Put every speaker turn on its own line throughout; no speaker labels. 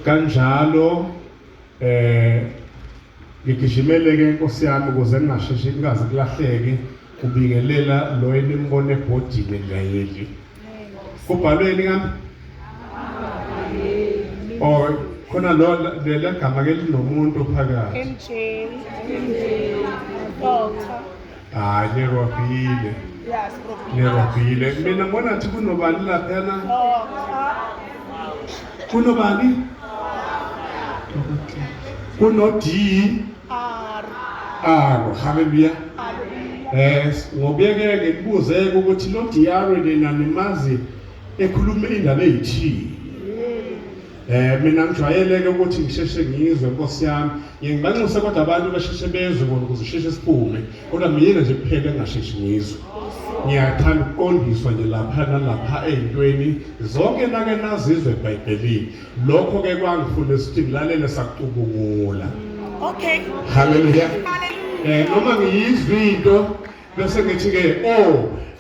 kanjalo ngigijimele ke Nkosi yami ukuze ngingasheshe kungaze kulahleke kubingelela lo enimbone ebhodini layeli kubhalweni kambe khona lo le gama ke linomuntu phakathi
MJ Doctor
nerobhile
yes
nerobhile mina ngibona ukuthi kunobani laphana kunobani kuno D R haleluya ngobuyeke ngibuze ukuthi lo DR lena nimazi ekhuluma indaba eyithi mina ngijwayeleke ukuthi ngisheshe ngizwe Nkosi yami ngibanxuse kodwa abantu basheshe bezwe bona ukuze sheshe siphume kodwa mina nje kuphela ngasheshe ngizwe ngiyathanda ukuqondiswa nje lapha nalapha ezintweni zonke nake nazizwe eBhayibhelini lokho ke kwangifundisa ukuthi ngilalele sakucubungula
okay
haleluya noma ngiyizwe into bese ngithi ke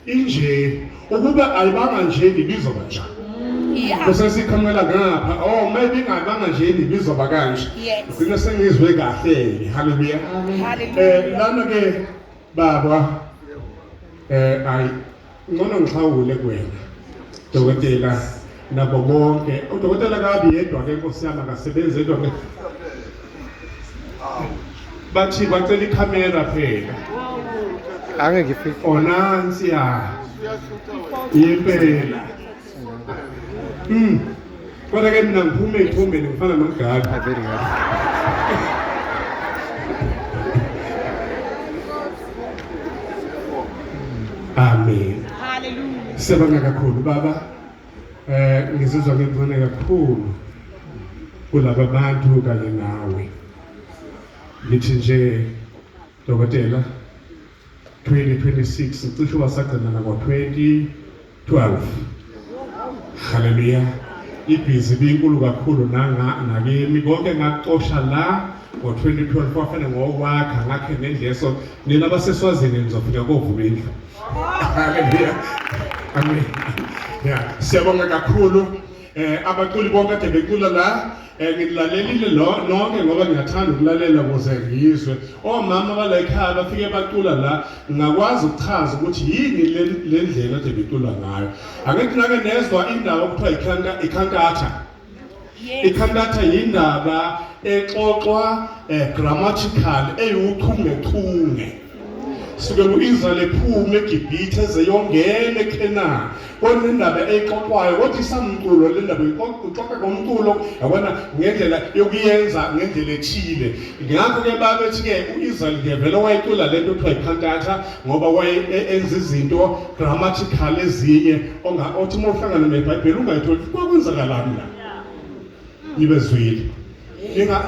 inje ukuba ayibanga nje nibizwa kanjani bese sikhamela ngapha maybe ingabanga nje nibizwa bakanje ngicina sengizwe kahle haleluya lana ke baba ay ngona ngihlawule kuwena dokotela nabo bonke udokotela kabi yedwa ke Nkosi yami akasebenze yedwa ke bathi bacela ikhamera phela
angeke ngifike
nansi impela kodwa ke mina ngiphume ithumbeni ngifana nomgadi
very good
amen
hallelujah
sibonga kakhulu baba ngizizwa ngibone kakhulu kulaba bantu kanye nawe lithi nje dokotela 2026 cishe wasagcina na ngo-2012 haleluya ibhizi binkulu kakhulu nakimi konke ngakuxosha la ngo-2012 wafane ngokwakha ngakhe nendleso nina abaseswazini nizofika kovula indlu haleluya amen siyabonga kakhulu abaculi bonke kade becula la ngilalelile nonke ngoba ngiyathanda ukulalela ukuze ngizwe omama bala ekhaya bafike bacula la ngakwazi ukuchaza ukuthi yini le ndlela kade becula ngayo angithi nake nezwa indaba okuthiwa ikhantatha ikhantatha yindaba exoxwa grammatical eyuchungechunge suke uIsrael ephume eGibhithe ezeyongena eKenani kodwa indaba exoxwayo kodwa isamculo le ndaba ixoxa ngomculo yabona ngendlela yokuyenza ngendlela ethile ngakho ke babethi ke uIsrael ngevela wayicula lento ekuthiwa ikhantatha ngoba wayenza izinto grammatical ezinye othi uma uhlangana neBhayibheli ungayitholi kwakwenzakalani la nibezwile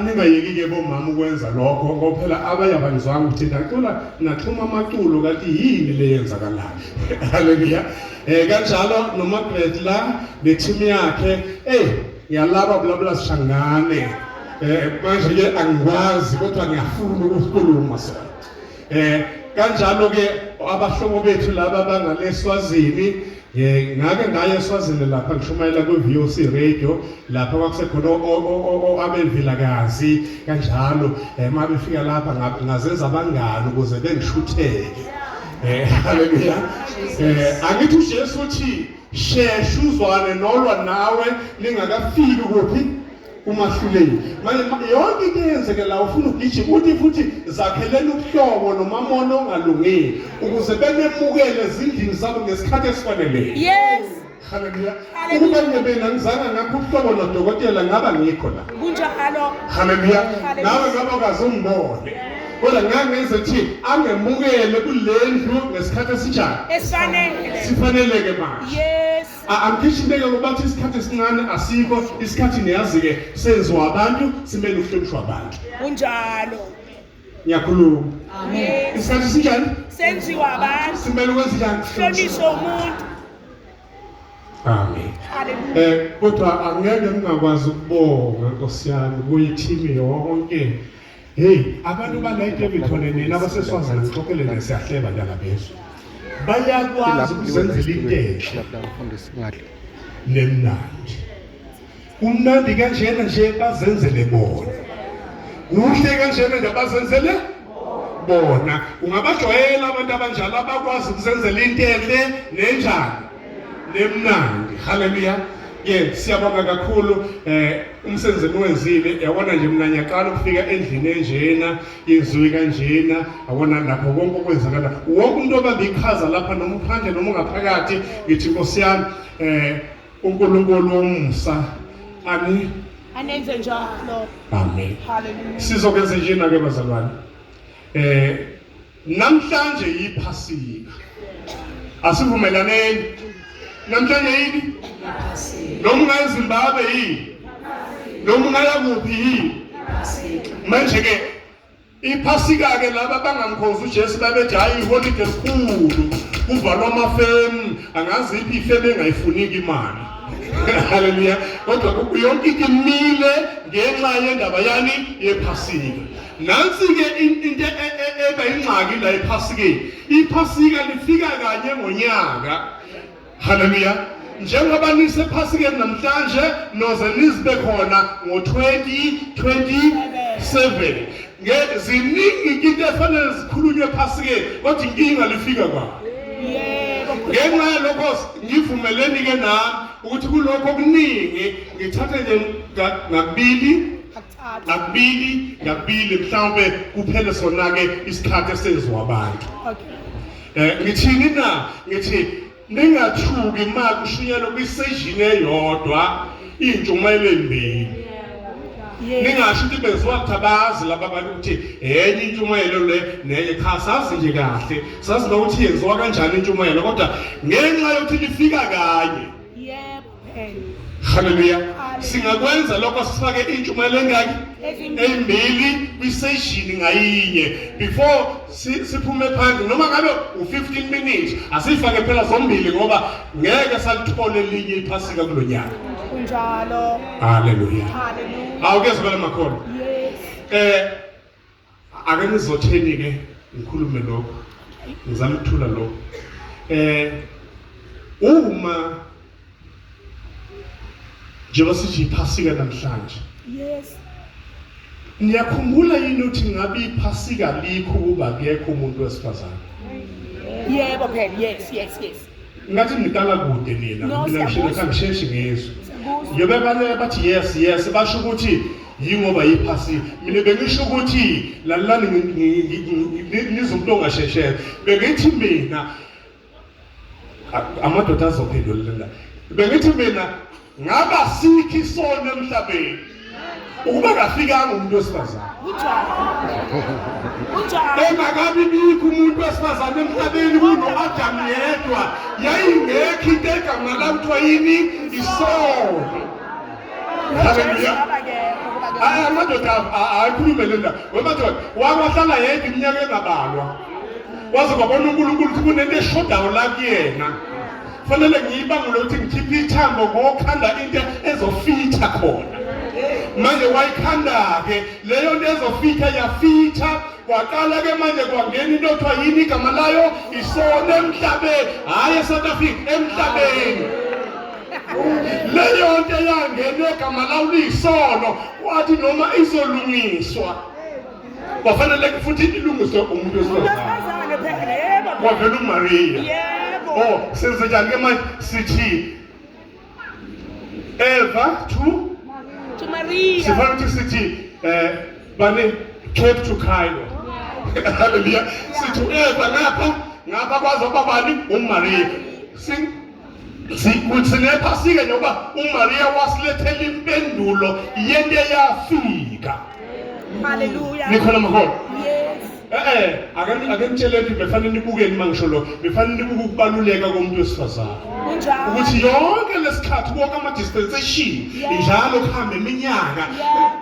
ningayeki-ke bomama ukwenza lokho ngoba phela abayabangizwanga ukuthi ndacula naxhuma amaculo kanti yini le yenzakalayo haleluya kanjalo noMargaret la nethimu yakhe ngiyalaba bulabula sihlangane manje-ke angikwazi kodwa ngiyafuna ukukhuluma sona kanjalo-ke abahlobo bethu laba bangaleswazini ngake ngaye eSwazini lapha ngishumayela ku-VOC radio lapha kwakusekhona abelvilakazi kanjalo uma befika lapha ngazenza abangani ukuze bengishutheke haleluya angithi uJesu uthi shesha uzwane nolwa nawe lingakafiki kuphi umahluleli manje yonke into eyenzeke la ufuna ugijima uthi futhi zakhelena ubuhlobo nomamono ongalungile ukuze benemukele ezindlini zabo ngesikhathi esifaneleyo
yes
haleluya ukuba ngibena ngizanga ngakho ubuhlobo nodokotela ngaba ngikho la
kunjalo
haleluya nawe ngaba kazombone kodwa ngangenza ukuthi angemukele kulendlu ngesikhathi esinjani sifaneleke manje
yes
angishinteke ngoba bathi isikhathi esincane asikho isikhathi niyazi-ke senziwa abantu simele ukuhlonishwa abantu
kunjalo
ngiyakhuluma
yes
isikhathi sinjani
senziwa abantu
simele ukwenza njani
hlonishwa umuntu
amen
haleluya
kodwa angeke ngingakwazi ukubonga Nkosi yami kuyithimi yonke abantu bala eDevithon nina abaseswazana ngixoxele nesiyahleba njalo bezwe bayakwazi ukuzenzela into enhle nemnandi umnandi kanjena nje bazenzele bona, kuhle kanjena nje bazenzele bona. Ungabajwayela abantu abanjalo abakwazi ukuzenzela into enhle nenjani nemnandi. Haleluya. Siyabonga kakhulu umsebenzi wenzile. Yabona nje mina ngiyaqala ukufika endlini enjena, yenziwe kanjena, yabona lapho konke okwenzakala. Wonke umuntu obambe iqhaza lapha noma uphandle noma ungaphakathi, ngithi Nkosi yami uNkulunkulu womsa
anenze njalo.
Amen.
Hallelujah.
Sizokwenza njena ke bazalwane. Namhlanje yiPhasika. Asivumelaneni. Namhlanje yini? Noma ungaya eZimbabwe yini? Noma ungaya kuphi yini? Manje ke iPhasika ke laba bangamkhozi uJesu babethi hayi iholide elikhulu, kuvalwa amafemu, angazi iphi ifemu engayifuniki imali. Haleluya. Kodwa yonke into imile ngenxa yendaba yani yePhasika. Nansi ke into eba ingxaki la ePhasikeni. iPhasika lifika kanye ngonyaka. Haleluya. Njengoba nisePhasikeni namhlanje noze nizibe khona ngo-2027. Ziningi into efanele zikhulunywe ePhasikeni, kodwa inkinga lifika kwa. Ngenxa yalokho ngivumeleni ke nami ukuthi kulokho okuningi ngithathe nje ngakubili mhlawumbe kuphele sona ke isikhathi esenziwa abantu. Ngithini na? Ngithi ningathuki ma kushunyelwa kwisejini eyodwa intshumayelo embili. Ningasho ukuthi benziwa kuthabazi laba bantu ukuthi enye intshumayelo le nenye cha sazi nje kahle, sazi nokuthi yenziwa kanjani intshumayelo, kodwa ngenxa yokuthi lifika kanye. Haleluya. Singakwenza lokho sifake intshumayelo engaki embili kwisejini ngayinye before siphume phandle, noma ngabe u15 minutes asifake phela zombili ngoba ngeke salithole elinye iPhasika kulonyaka.
Kunjalo.
Haleluya.
Haleluya.
Awukezwela makholo.
Yes.
Ake nizotheni ke ngikhulume lokho. Ngizama ukuthula lokho. Uma njengoba sithi iPhasika namhlanje.
Yes.
Niyakhumbula yini ukuthi ngabe iPhasika likho kuba kuyekho umuntu wesifazane?
Yebo phela. Yes.
Ngathi nitala kude nina. Mina ngisheshi ngezwe. Yobe bale bathi yes basho ukuthi yingoba iPhasika. Mina bengisho ukuthi lalani nizomuntu ongasheshela. Bengithi mina amadoda azophendula. Bengithi mina ngaba sikhi sona emhlabeni ukuba kafikanga umuntu wesifazane.
Unjalo.
Engakabi bikho umuntu wesifazane emhlabeni kunoAdam yedwa, yayingekho into egama lakuthiwa yini isono. Haleluya. Amadoda ayikhulume lenda. Wemadoda wahlala yedwa iminyaka engabalwa. Waze kwabona uNkulunkulu ukuthi kunento eshodayo la kuyena. Fanele ngiyibangule ukuthi ngikhiphe ithambo ngokhanda into ezofitha khona. Manje wayikhanda ke leyo nto ezofitha yafitha, kwaqala ke manje kwangena into othiwa yini igama layo isono emhlabeni, hayi eSouth Africa, emhlabeni. Leyo nto yangena igama layo liyisono, wathi noma izolungiswa kwafanele futhi ilungiswe umuntu wesifazane. Kwavela uMaria. Senze njani ke manje sithi Eva to
Maria.
Sifana ukuthi sithi bane Cape to Cairo. Haleluya. Sithi Eva ngapha kwazi babani uMaria. SinePhasika njengoba uMaria wasilethela impendulo yento eyafika.
Haleluya.
Nikhona makhona.
Yes.
Ake ngitshele ukuthi befanele nibukeni mangisho lo, befanele nibuke ukubaluleka komuntu wesifazane.
Kunjalo.
Ukuthi yonke lesikhathi konke ama-dispensation njalo kuhambe iminyaka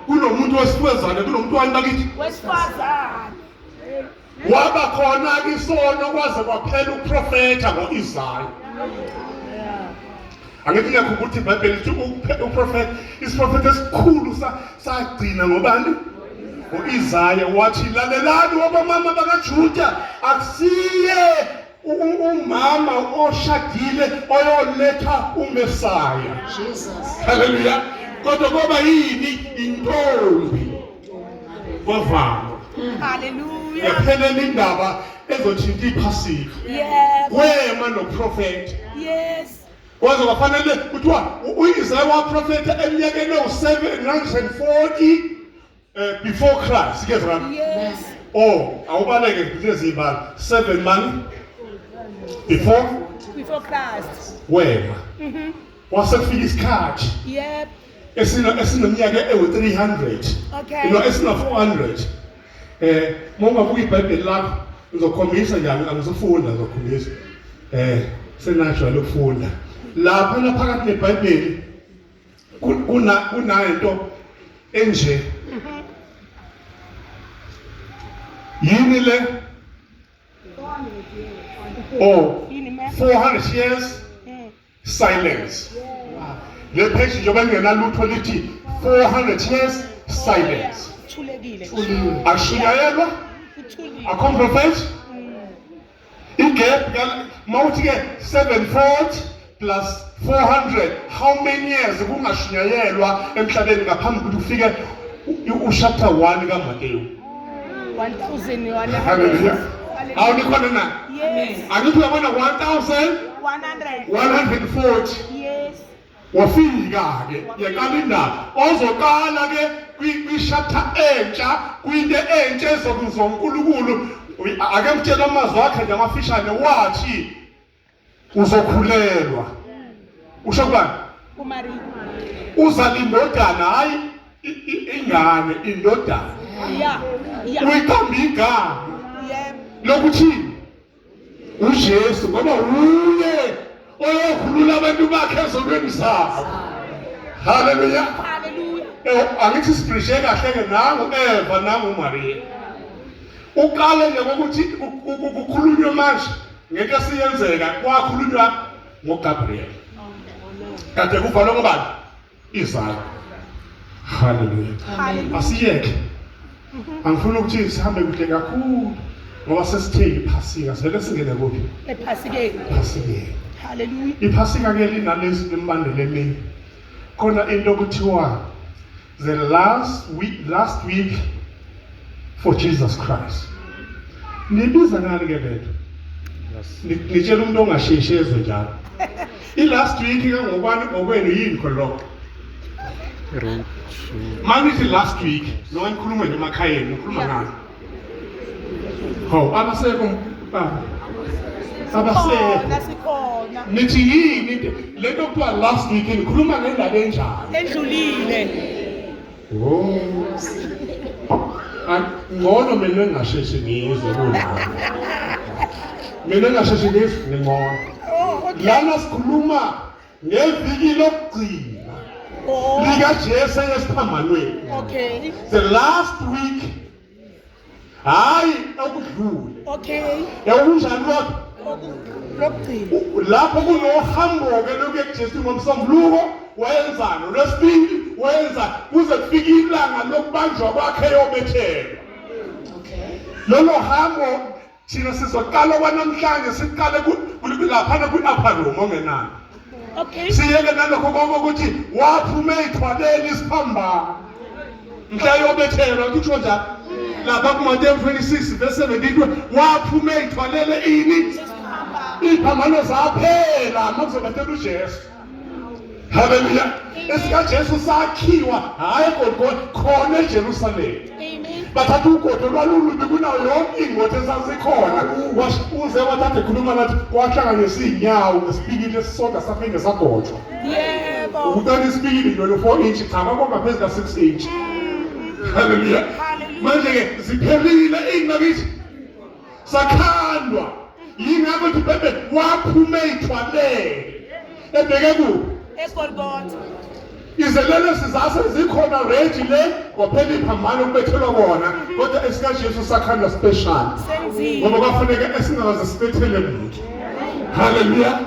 kunomuntu wesifazane, kunomuntu wani bakithi
Wesifazane.
waba khona kisono kwaze kwaphela uprofetha ngo-Isaya. Angithi ngiyakhumbula ukuthi iBhayibheli lithi uprofetha, isiprofetha esikhulu sagcina ngobani? U-Isaya wathi lalelani wabamama bakaJuda, akusiye umama oshadile oyoletha uMesaya.
Jesus.
Haleluya. kodwa koba yini intombi kwavama
Hallelujah.
yaphelela indaba ezothinta iphasika
Yes.
wema noprofeti
Yes.
kwaze kwafanele kuthiwa uIsaiah waprofeta eminyakeni ewu-740 before Christ kezana
Yes.
awubaleke kulezi ibala 7 months before
Before Christ.
wema wasekufika isikhathi
Yep.
esineminyaka ewu-300
Okay.
esina-400 mongabuka ibhayibheli lakho ngizokhombisa njani angizofunda ngizokhombisa senajwayele ukufunda lapha phakathi nebhayibheli kunanto enje yini le 400 years silence le page njengoba ingenalutho lithi 400 years silence
Thulekile.
ashunyayelwa
Uthulile.
acomprofet igap mawuthi ke 740 plus 400 how many years kungashunyayelwa emhlabeni ngaphambi ukuthi ufike uchapter 1 kaMateyu
1,100.
haleluya awunikhona na
Yes.
angithi uyabona 1140
100. Yes.
wafika ke yaqala indaba ozoqala ke kwi-chapter entsha kwinto entsha ezonkulunkulu ake mtshela amazwi akhe nje amafishane wathi uzokhulelwa usho kubani
Umari.
uzala indodana hayi ingane indodana
Yeah. Yeah.
uyiqamba igama
Yep.
lokuthi uJesu ngoba uye oyokhulula abantu bakhe ezonweni zabo haleluya
Hallelujah.
angithi sibrishe kahle ke nangu Eva nangu Maria uqale nje ukuthi kukhulunywe manje ngeke siyenzeka kwakhulunywa ngoGabriel kade kuvalwe ngobani izalo haleluya
Hallelujah.
asiyeke angifuna ukuthi sihambe kuhle kakhulu ngoba sesithe iphasika sivele singene kuphi
Ephasikeni.
iphasika
Hallelujah.
iphasika ke linalezi limbandele emini khona into kuthiwa the last week for Jesus Christ nibiza ngani ke letho nitshela umuntu ongasheshi ezwe njalo i-last week ke ngokubani ngokwenu yini khona lokho manithi last week noma nikhuluma nje emakhayeni nikhuluma ngani ho abasekho abasekho
Nasikhona.
nithi yini lento kuthiwa last week nikhuluma ngendaba enjani
Endlulile.
ngcono mina engasheshi ngizwe kunjalo mina engasheshi ngizwe ngingcono
Oh, okay.
lana sikhuluma ngeviki lokugcina
Oh,
likaJesu esiphambanweni
okay.
the last week hayi okudlule
Okay.
yakunjani lokho
Lokugcina.
lapho kunohambo-ke lokuye kuJesu ngomsombuluko wayenzani olwesibili wenza kuze kufike ilanga lokubanjwa kwakhe eyobethelwa lolo hambo thina sizoqala kwanamhlanje siqale laphana kwi-upper room ongenani
Okay.
siyeke nalokho konke ukuthi waphuma ey'thwaleni isiphambano mhla yobethelwa kusho njalo lapha kuMateyu 26 verse 17 waphuma ey'thwalele ini iy'phambano zaphela uma kuzobethelwa uJesu haleluya esikaJesu sakhiwa hhayi eGolgotha khona eJerusalema
Amen.
bathatha ugodo lwalulubi kunayo yonke iy'ngothi ezazikhona uze wathatha ekhuluma nathi wahlanganisa iy'nyawo ngesipikili esisodwa saphinde sagotshwa
Yebo.
ukutani isipikili njalo 4 inch cha kwangaphezu ka6 inch haleluya
Hallelujah.
manje-ke ziphelile iy'nakithi sakhandwa yingakho ukuthi bebe waphuma ey'thwalele ebheke kuphi
eGolgotha.
izelelesi zase zikhona ready le kwaphela iphambano kubethelwa kona kodwa esikaJesu sakhandwa special
Senziwe.
ngoba kwafuneka esingakaze sibethele muntu haleluya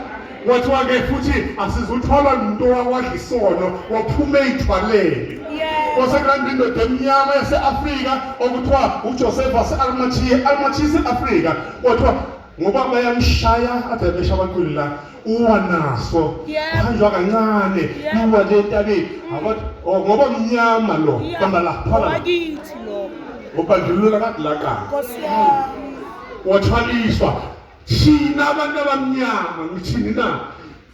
wathiwa-ke futhi asizuthwala muntu owadla isono waphuma ey'thwalele
Yebo.
kwasekulanda indoda emnyama yase-Afrika okuthiwa uJoseph wase-Arimathea ise-Afrika wathiwa ngoba bayamshaya ade besha abaquli la uwa naso
Yeah.
kanjwa kancane
Yeah.
uwa le ntabeni abathi ngoba mnyama lo
Yeah.
bamba la phala
Wakithi lo.
ubandlulula kadilaka
Nkosi yami.
wathwaliswa thina abantu abamnyama ngithini na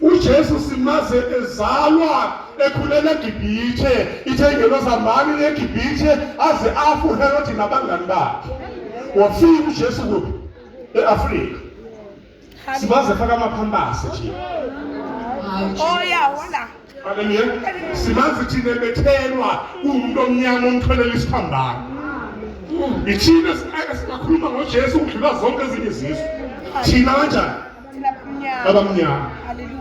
uJesu simaze ezalwa ekhulela eGibhithe ithengelo zambani eGibhithe aze afu Herod nabangani bakhe wafika uJesu kuphi eAfrika simaze faka amaphambasi thina
Oh yeah, wala.
haleluya simaze thina bethelwa umuntu omnyama omthwelela isiphambano ithina singakhuluma ngoJesu udlula zonke ezinye izizwe thina kanjani
Thina mnyama.
abamnyama
Hallelujah.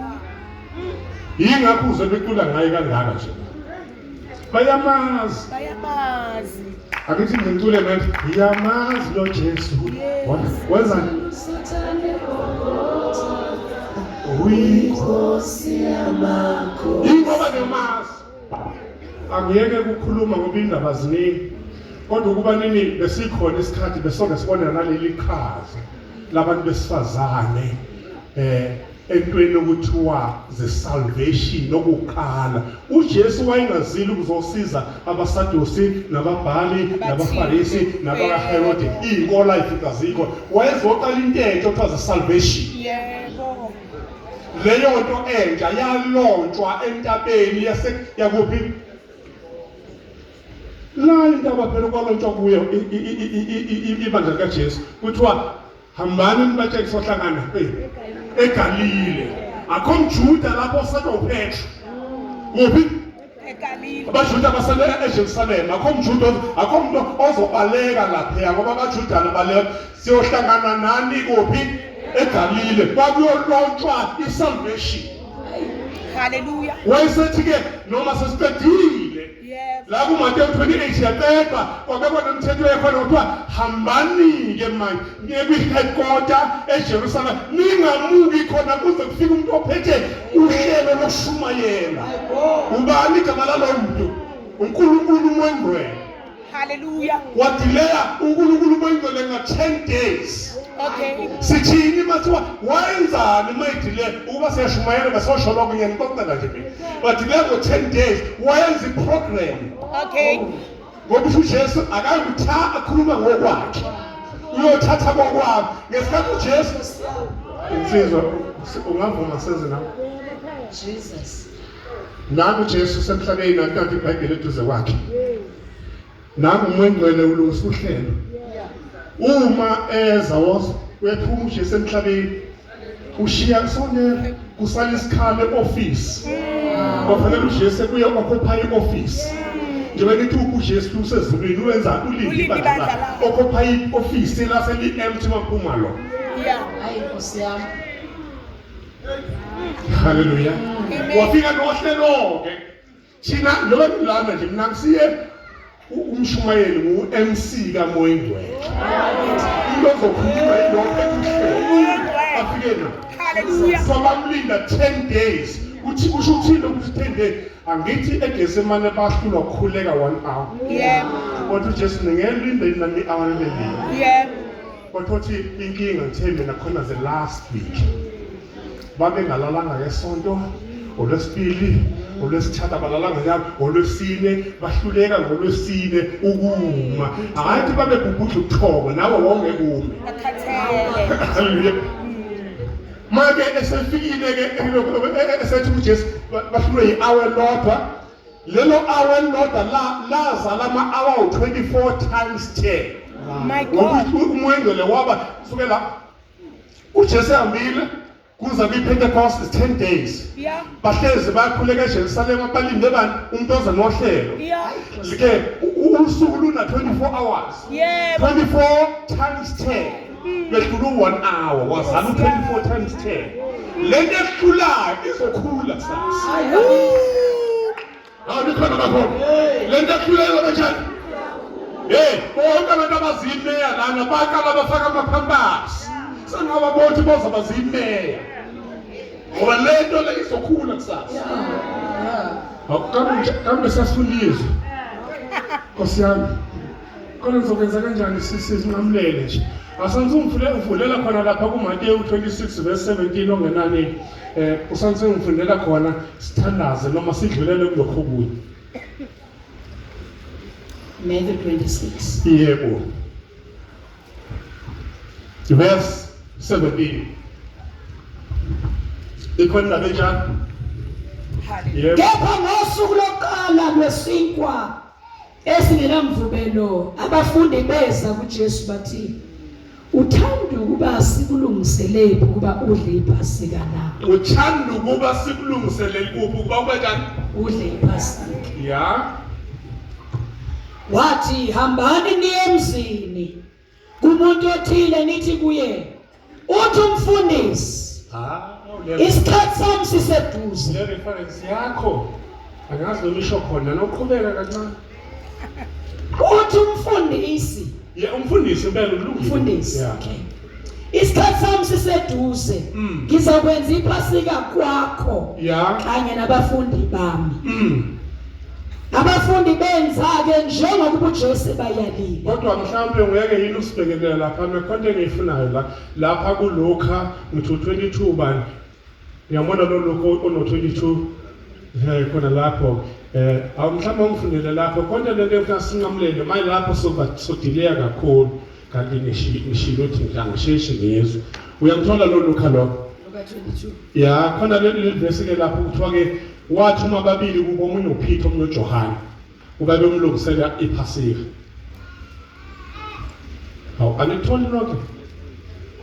yingakho uzwe becula ngaye kangaka nje bayamazi
Bayamazi.
akithi ngicule manje ngiyamazi lo Jesu wenzani yingoba ngiyamazi angiyeke ukukhuluma ngoba indaba ziningi kodwa ukuba nini besikhona isikhathi besonke sibona naleli qhaza labantu besifazane entweni okuthiwa ze-salvation okuqala uJesu wayengazili ukuzosiza abasadusi nababhali nabafarisi nabakaHerode iy'nkola ayifika zikho wayezoqala into entsha okuthiwa ze-salvation
Yebo.
leyo nto entsha yalontshwa entabeni yakuphi la intaba phela kwalontshwa kuyo ibandla likaJesu kuthiwa hambani nibatshele sohlangana eGalile akho mjuda lapho osanda uPetro kuphi
eGalile.
abajuda basale eJerusalem akho mjuda akho umuntu ozobaleka lapha ngoba abajudana baleka siyohlangana nani kuphi eGalile bakuyolontshwa isalvation
Hallelujah.
wayesethi-ke noma sesiqedile
Yebo.
la kuMateyu 28 yaqedwa kwabekwa nomthetho ekhona kuthiwa hambani-ke manje niye kwi-headquarter eJerusalem ningamuki khona kuze kufike umuntu ophethe uhlelo lokushumayela ubani igama laloyo muntu uNkulunkulu uMongcwele
Hallelujah.
wadileya uNkulunkulu uMongcwele nga-10 days
Okay.
sithini mathiwa wayenzani mayidile ukuba siyashumayela besosho lokho ngiyangixoxela nje mina wadileya ngo-10 days wayenza iprogram
Okay.
ngoba uJesu akangitha akhuluma ngokwakhe uyothatha kokwami ngesikhathi uJesu insizwa ungavuma senze nawe
Jesus.
nami uJesu semhlabeni nakanti iBhayibheli eduze kwakhe nami uMongcwele ulungisa uhlelo uma eza wephuma uJesu emhlabeni ushiya sonke kusala isikhalo eoffice kwafanele uJesu kuye occupy ioffice njengoba nithi uJesu usezulwini wenza ulindi ibandla lakhe occupy ioffice laseli empty maphuma lo
Yeah.
Hayi Nkosi yami.
haleluya
Amen.
wafika nohlelo ke thina njengoba ngilana nje mina ngisiye umshumayeli ngu-MC kaMongcwele into ozokhuluma yilokho ekuhlelo afike na
Hallelujah.
so bamlinda 10 days uthi kusho ukuthini ukuthi 10 days angithi eGetsemane bahlulwa ukukhuleka 1 hour
Yebo.
kodwa uJesu ningelinda inani hour lebili
Yebo.
kodwa uthi inkinga ngithembe nakhona the last week babe ngalalanga ngesonto olwesibili olwesithathu abalalanga njalo olwesine bahluleka ngolwesine ukuma hayi babe bubudla ubuthongo nawe wonke kume
Akhathele.
haleluya manje esefikile ke esethi uJesu bahlulwe i-hour lodwa lelo hour lodwa lazala ama-hour 24 times 10
My God.
ngokuthi uMongcwele waba sukela uJesu ehambile kuza kwi-Pentecost is 10 days
Yeah.
bahlezi bayakhuleka eJerusalem abalinde bani umuntu oza nohlelo
Yeah.
ke usuku luna 24 hours
Yebo.
24 times 10 bedlula 1 hour wazala 24 times 10 lento ehlulayo izokhula kusasa awukhona kakhulu lento ehlulayo kanjani bonke abantu abazimeya lana baqala bafaka amaphambasi sengababothi boza bazimeya ngoba lento le izokhula kusasa kambe sasifundizwe Nkosi yami Kodwa ngizokwenza kanjani singamlele nje. Asangivulela khona lapha kuMateyu 26 verse 17 ongenani usangifundela khona sithandaze noma sidlulele kulokho kunye.
Matthew 26.
Yebo. Verse 17. Ikhona kanjani? Yebo.
Kepha ngosuku lokuqala lwesinkwa esingenamvubelo abafundi beza kuJesu bathi, uthanda ukuba sikulungiselele ukuba udle iPhasika na?
Uthanda ukuba sikulungiselele kuphi ukuba ube kanjani?
Udle iPhasika.
Ya.
Wathi hambani niye emzini kumuntu othile nithi kuye, uthi umfundisi, isikhathi sami siseduze.
Le reference yakho angazi noma isho khona noqhubeka kancane.
Uthi umfundisi.
Yeah, umfundisi impela ulungile.
Umfundisi.
Yeah.
Okay. Isikhathi sami siseduze. Ngizokwenza iPhasika kwakho.
Yeah.
Kanye nabafundi bami. Abafundi benza ke njengoba uJesu bayalile.
Kodwa mhlawumbe ngeke yini usibhekelela lapha nekhonto engiyifunayo lapha kuLuka 22 bani. Ngiyabona lo Luka ono 22 khona lapho mhlawumbe ungifundele lapho konke lento ekusinqamlele maye lapho sodelay kakhulu kanti ngishilo ukuthi ngisheshi ngezwe. Uyamthola lo Luka lo?
Luka 22.
Ya khona le verse ke lapho kuthiwa ke wathi uma babili kubo omunye uPeter omunye uJohane ubabe umlungisela iPhasika. Hawu anitholi lonke?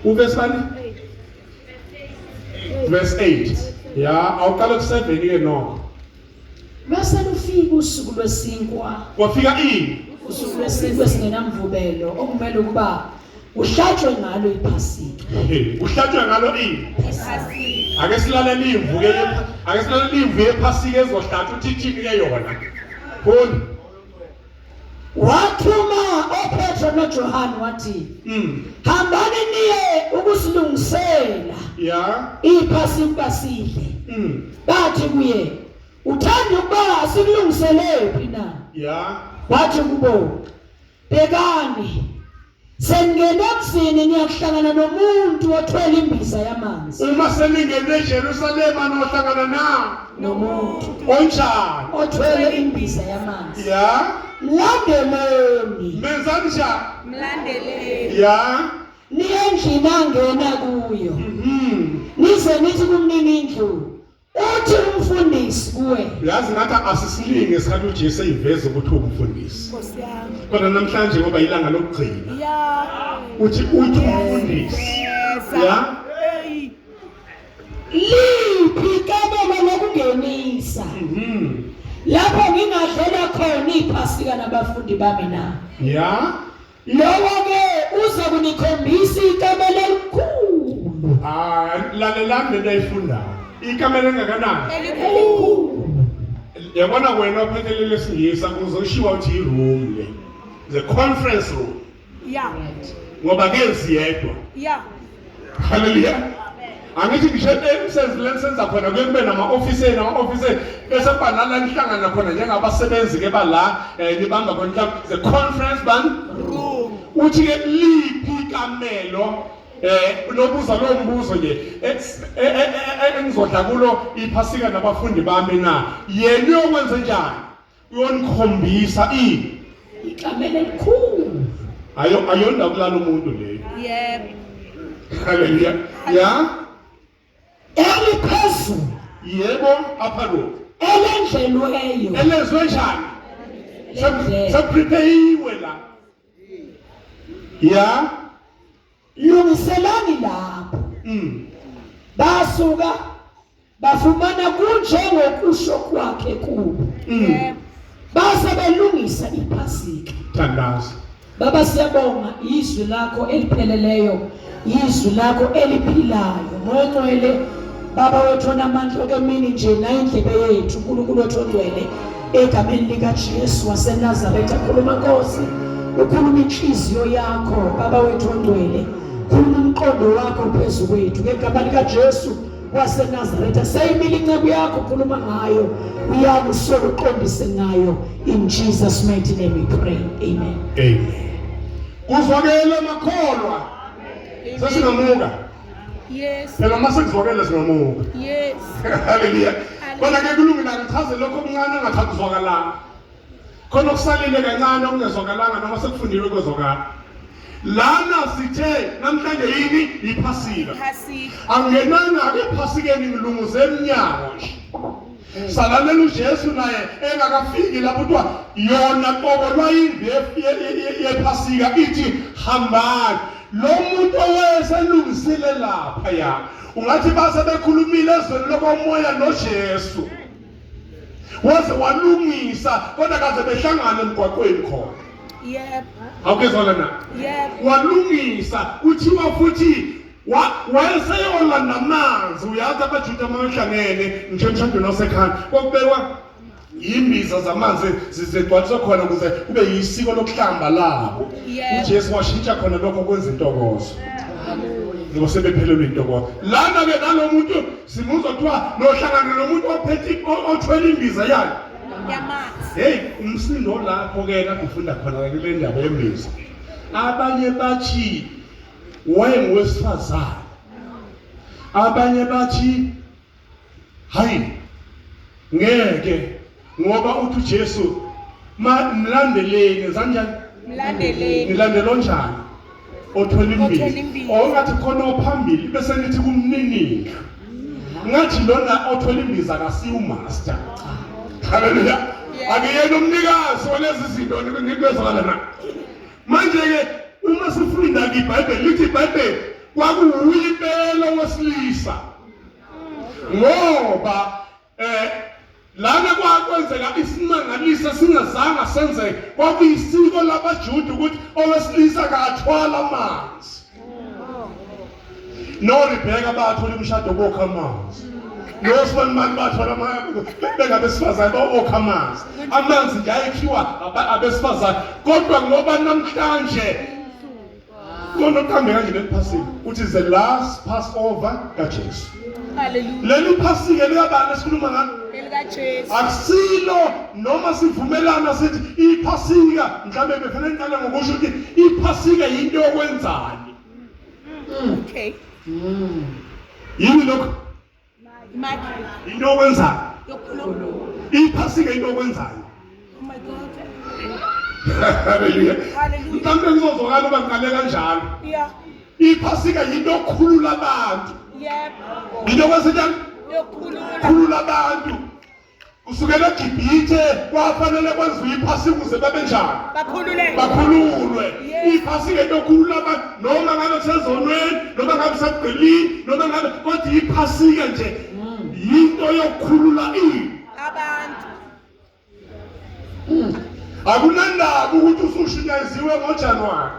Uverse bani? Verse 8. Ya awuqala ku7 ke nokho.
Bese lufika usuku lwesinkwa.
Kwafika ini?
Usuku lwesinkwa esingenamvubelo okumele ukuba uhlatshwe ngalo iPhasika.
Uhlatshwe ngalo ini? Ake silalele imvu ke ake silalele imvu yePhasika ezohlatshwa uthithini ke yona. Khona.
Wathuma oPetro noJohane wathi, hambani niye ukusilungisela.
Ya.
iPhasika sidle. Bathi kuye, uthanda ukuba sikulungiselephi na?
Ya.
Wathi kubo, bhekani, sengene emzini ngiyahlangana nomuntu othwele imbiza yamanzi.
Uma seningene eJerusalema nohlangana na
Nomuntu
onjani?
othwele imbiza yamanzi.
Ya.
Mlandeleni.
Menzani njani?
Mlandeleni.
Ya.
Niye endlini angena kuyo. Nize nithi kumnini indlu, uthi umfundisi kuwe.
Yazi ngathi asisilinge esikhathi uJesu eyiveza ukuthi umfundisi.
Nkosi yami.
Kodwa namhlanje ngoba ilanga lokugcina
Ya.
uthi umfundisi. Ya.
Hey.
Liphi kabelo lokungenisa? Lapho ngingadlela khona iPhasika nabafundi bami na.
Ya.
Lowo ke uza kunikhombisa ikamelo elikhulu.
Lalelani lento ayifundayo. Ikamela engakanani?
Elikhulu.
Yabona wena ophethelele lesingisa kuzoshiwa uthi i-room le. The conference room.
Ya.
Ngoba kenzi yedwa.
Ya.
Hallelujah. Angithi ngisho emsebenzi lensenza khona kube nama-office bese banala nihlangana khona njengabasebenzi ke bala nibamba khona the conference room. Uthi ke liphi ikamelo nobuza lo mbuzo nje engizodla kulo iPhasika nabafundi bami na yena uyokwenza njani? Uyonikhombisa
ikamelo elikhulu.
ayonda kulala umuntu leyo.
Yebo.
Hallelujah. Ya.
Eliphezulu.
Yebo apha lo.
Elendlelweyo.
Elezwe njani? Seprepare la. Ya.
Lungiselani lapho. Basuka bafumana kunjengokusho kwakhe kubo.
Yebo.
Base belungisa iPhasika.
Thandaza.
Baba siyabonga izwi lakho elipheleleyo, izwi lakho eliphilayo. Ngcwele Baba wethu onamandla kemini nje na indlebe yethu uNkulunkulu wethu ongcwele egameni lika Jesu waseNazaretha. Khuluma Nkosi, ukhuluma inhliziyo yakho Baba wethu ongcwele, khuluma umqondo wakho phezu kwethu ngegameni lika Jesu waseNazaretha. Sayimile incebo yakho, khuluma ngayo, uyakusola uqondise ngayo. In Jesus mighty name we pray. Amen.
Amen. kuzwakele makholwa sesingamuka
Yes.
phela mase kuzwakele singamuka
Yes.
haleluya kodwa ke kulungile ngichaze lokho okuncane engathanda ukuzwakalanga khona okusalile kancane okungezwakalanga noma sekufundiwe kwezwakala lana sithe namhlanje yini iphasika
Hasi.
angenanga ephasikeni ngilunguze eminyango nje salalela uJesu naye engakafiki lapho kuthiwa yona qobo lwayimbi yephasika ithi hambani lo muntu owayeselungisile lapha ya ungathi base bekhulumile ezweni lokomoya noJesu waze walungisa kodwa kaze behlangana emgwaqweni khona
Yep.
awukezwala na
Yep.
walungisa kuthiwa futhi wayeseyola namanzi uyazi abajuda mabehlangene nje emshadweni wasekhaya kwakubekwa imbiza zamanzi zizegcwaliswa khona ukuze kube yisiko lokuhlamba labo uJesu washintsha khona lokho kwenza intokozo ngoba sebephelelwe intokozo lana ke nalomuntu simuzwa kuthiwa nohlangana nomuntu ophethe othwele imbiza yakhe
Yamanzi.
hey umsindo lapho ke kade ufunda khona kule ndaba yembiza abanye bathi wayengowesifazane abanye bathi hayi ngeke ngoba uthi uJesu mlandeleni kanjani
Mlandeleni.
nilandelo njani othwele
Othwele
imbiza
imbiza.
ongathi khona ophambili bese nithi kumniniki ngathi lona othwele imbiza akasiyo umaster haleluya akuyena umnikazi walezi zinto nikwezwakala na manje ke uma sifunda iBhayibheli lithi iBhayibheli kwakuwuye impela wesilisa ngoba lana kwakwenzeka isimangaliso singazange senzeke kwakuyisiko labaJuda ukuthi owesilisa akathwala amanzi noRebeka bathola umshado bokha amanzi nosibani manje bathola amanzi bengabesifazane bokha amanzi nje ayekhiwa abesifazane kodwa ngoba namhlanje kona kambe kanje lephasika uthi the last Passover kaJesu
Hallelujah.
leli phasika liyabani esikhuluma ngalo
ElikaJesu.
akusilo noma sivumelana sithi iphasika mhlambe befana iqala ngokusho ukuthi iphasika into yokwenzani
Okay.
yini lokho
Imagine.
into yokwenzani
Yokhuluma.
iphasika into yokwenzani
Oh my God.
haleluya
Hallelujah.
mhlawumbe ngizozwakala uba ngiqale kanjalo
Yeah.
iphasika yinto yokukhulula abantu
Yep.
yinto kwesenjani
Yokhulula.
khulula abantu kusukela eGibhithe kwafanele kwenziwe iphasika ukuze babe njani
Bakhululeke.
bakhululwe
Yes.
iphasika into yokukhulula abantu noma ngabe sezonweni noma ngabe sagqilini noma ngabe kodwa iphasika nje yinto yokukhulula
Abantu.
akunandaba ukuthi usushunyaziwe ngoJanuwari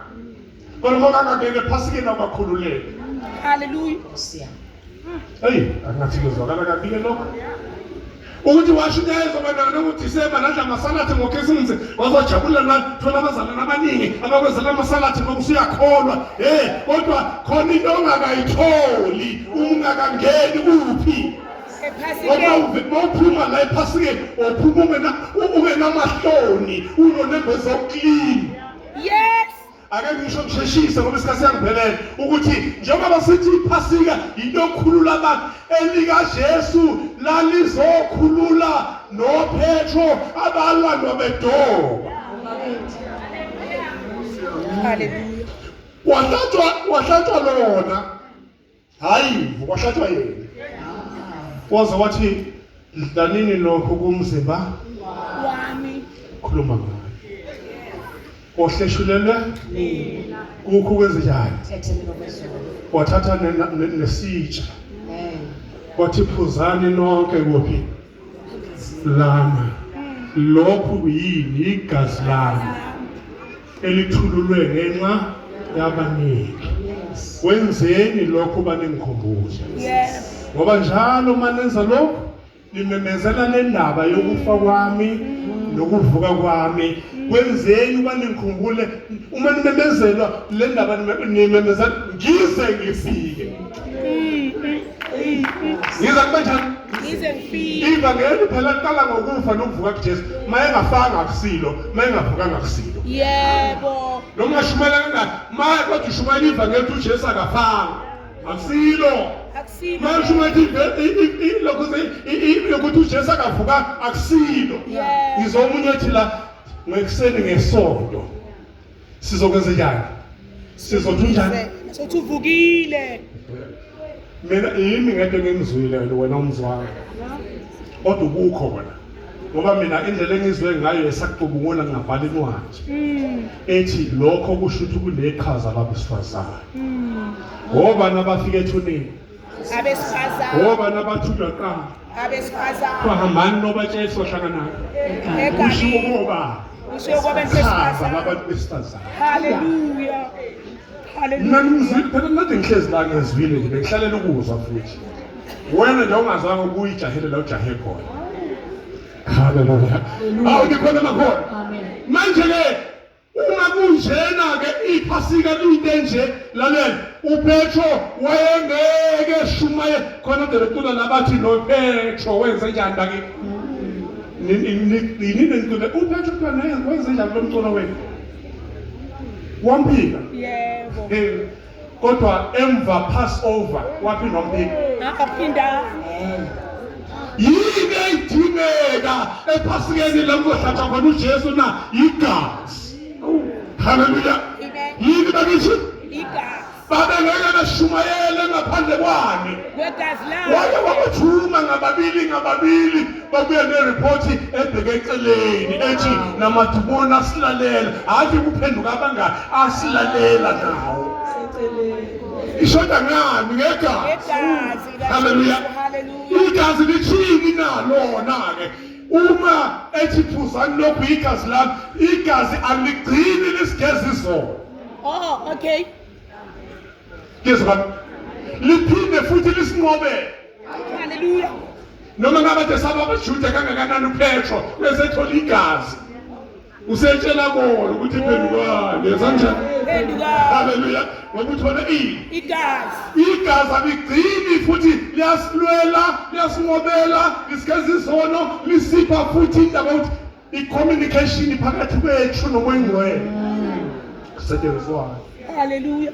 kodwa ngoba ngeke ephasikeni abakhululeke
Hallelujah.
hey angathi kuzwakala kabi lokho ukuthi washunyayezwa banana ngoDisemba nadla amasalathi ngoKrisimuse wazojabula nani thola abazalwane abaningi abakwenzela amasalathi ngokusuyakholwa kodwa khona into ongakayitholi ungakangeni kuphi ngoba uphuma la ephasikeni ophuma ungenamahloni unonembezo clean
Yes.
ake ngisho ngisheshise ngoba isikhathi siyangiphelela ukuthi njengoba sithi iphasika into yokukhulula abantu elikaJesu lalizokhulula noPetro abalwa noBedoba
Hallelujah.
wahlatshwa lona hayi wahlatshwa yena waze wathi dlanini lokho kumzimba
Wami.
khuluma ngayo ohleshulele kukho kwenzenjani wathatha nesitsha wathi phuzani nonke kuphi lana lokhu yini igazi lami elithululwe ngenxa yabaningi wenzeni lokhu banengikhumbuze
Yes.
ngoba njalo manenza lokhu nimemezela le ndaba yokufa kwami nokuvuka kwami kwenzeni banengikhumbule uma nimemezelwa le ndaba nimemezela ngize ngifike ngiza kuba njani
Ngize ngifike.
Ivangeli phela liqala ngokufa nokuvuka kuJesu. Mayengafanga akusilo, mayengavukanga akusilo.
Yebo.
Noma shumela kangathi, maye kodwa ushumayela ivangeli ukuthi uJesu akafanga. Akusilo.
Akusilo.
Mashumathi lokuthi uJesu akavuka akusilo.
Yeah.
Ngizomunye ethi la ngekuseni ngesonto. Sizokwenza njani? Sizothi njani?
Sothi uvukile.
Mina yimi ngeke ngimzwile wena umzwanga. Kodwa ukukho wena. Ngoba mina indlela engizwe ngayo esaqubungula ngabhala incwadi. Ethi lokho kusho ukuthi kuneqhaza labesifazane. Ngoba nabafika ethuneni.
Abesifazane.
Ngoba nabathula qala.
Abesifazane.
Kwahamani nobatshela sohlangana nayo. Kushiwo ngoba.
Kushiwo ngoba
Chaza
besifazane.
labantu besifazane.
Hallelujah.
Mina
Hallelujah.
ngizwile phela nathi ngihlezi la ngizwile nje bengihlalela ukuzwa futhi. Wena nje ungazange ukuyijahele la ujahe khona. Hallelujah. Awu ngikhona makhona.
Amen.
Manje ke uma kunjena ke iphasika linte nje lalela uPetro wayengeke shumaye khona delotula labathi no Petro wenze njani baki nini ngicela uPetro kana wenze njani lo mculo wena wamphika
Yebo.
kodwa emva Passover wapi nomphika
Aphinda.
yini edingeka ephasikeni la kuzohlatshwa khona uJesu na igazi. Hallelujah. Yini bakithi
Igazi.
babengeke beshumayele ngaphandle kwani.
Kwegazi
Wake
lakhe.
wabathuma ngababili babuye nereport ebheke eceleni ethi namadimoni asilalela hathi kuphenduka abangani asilalela nawo. Ishoda ngani ngegazi.
Ngegazi.
Hallelujah.
Hallelujah.
Igazi lichini nalona ke uma ethi phuzani lokhu igazi lami igazi aligcini lisigeza izona.
Oh, okay.
Ngizwa liphinde futhi lisinqobe
Hallelujah.
noma ngabe saba abajuda kangakanani uPetro besethola igazi usetshela bona ukuthi iphendukane kanjani.
Phenduka.
Hallelujah. Ngokuthona
Igazi.
igazi aligcini futhi liyasilwela liyasinqobela lisigeza izono lisipha futhi indaba ukuthi i-communication phakathi kwethu nomoya ongcwele kusetshenziswayo.
Hallelujah.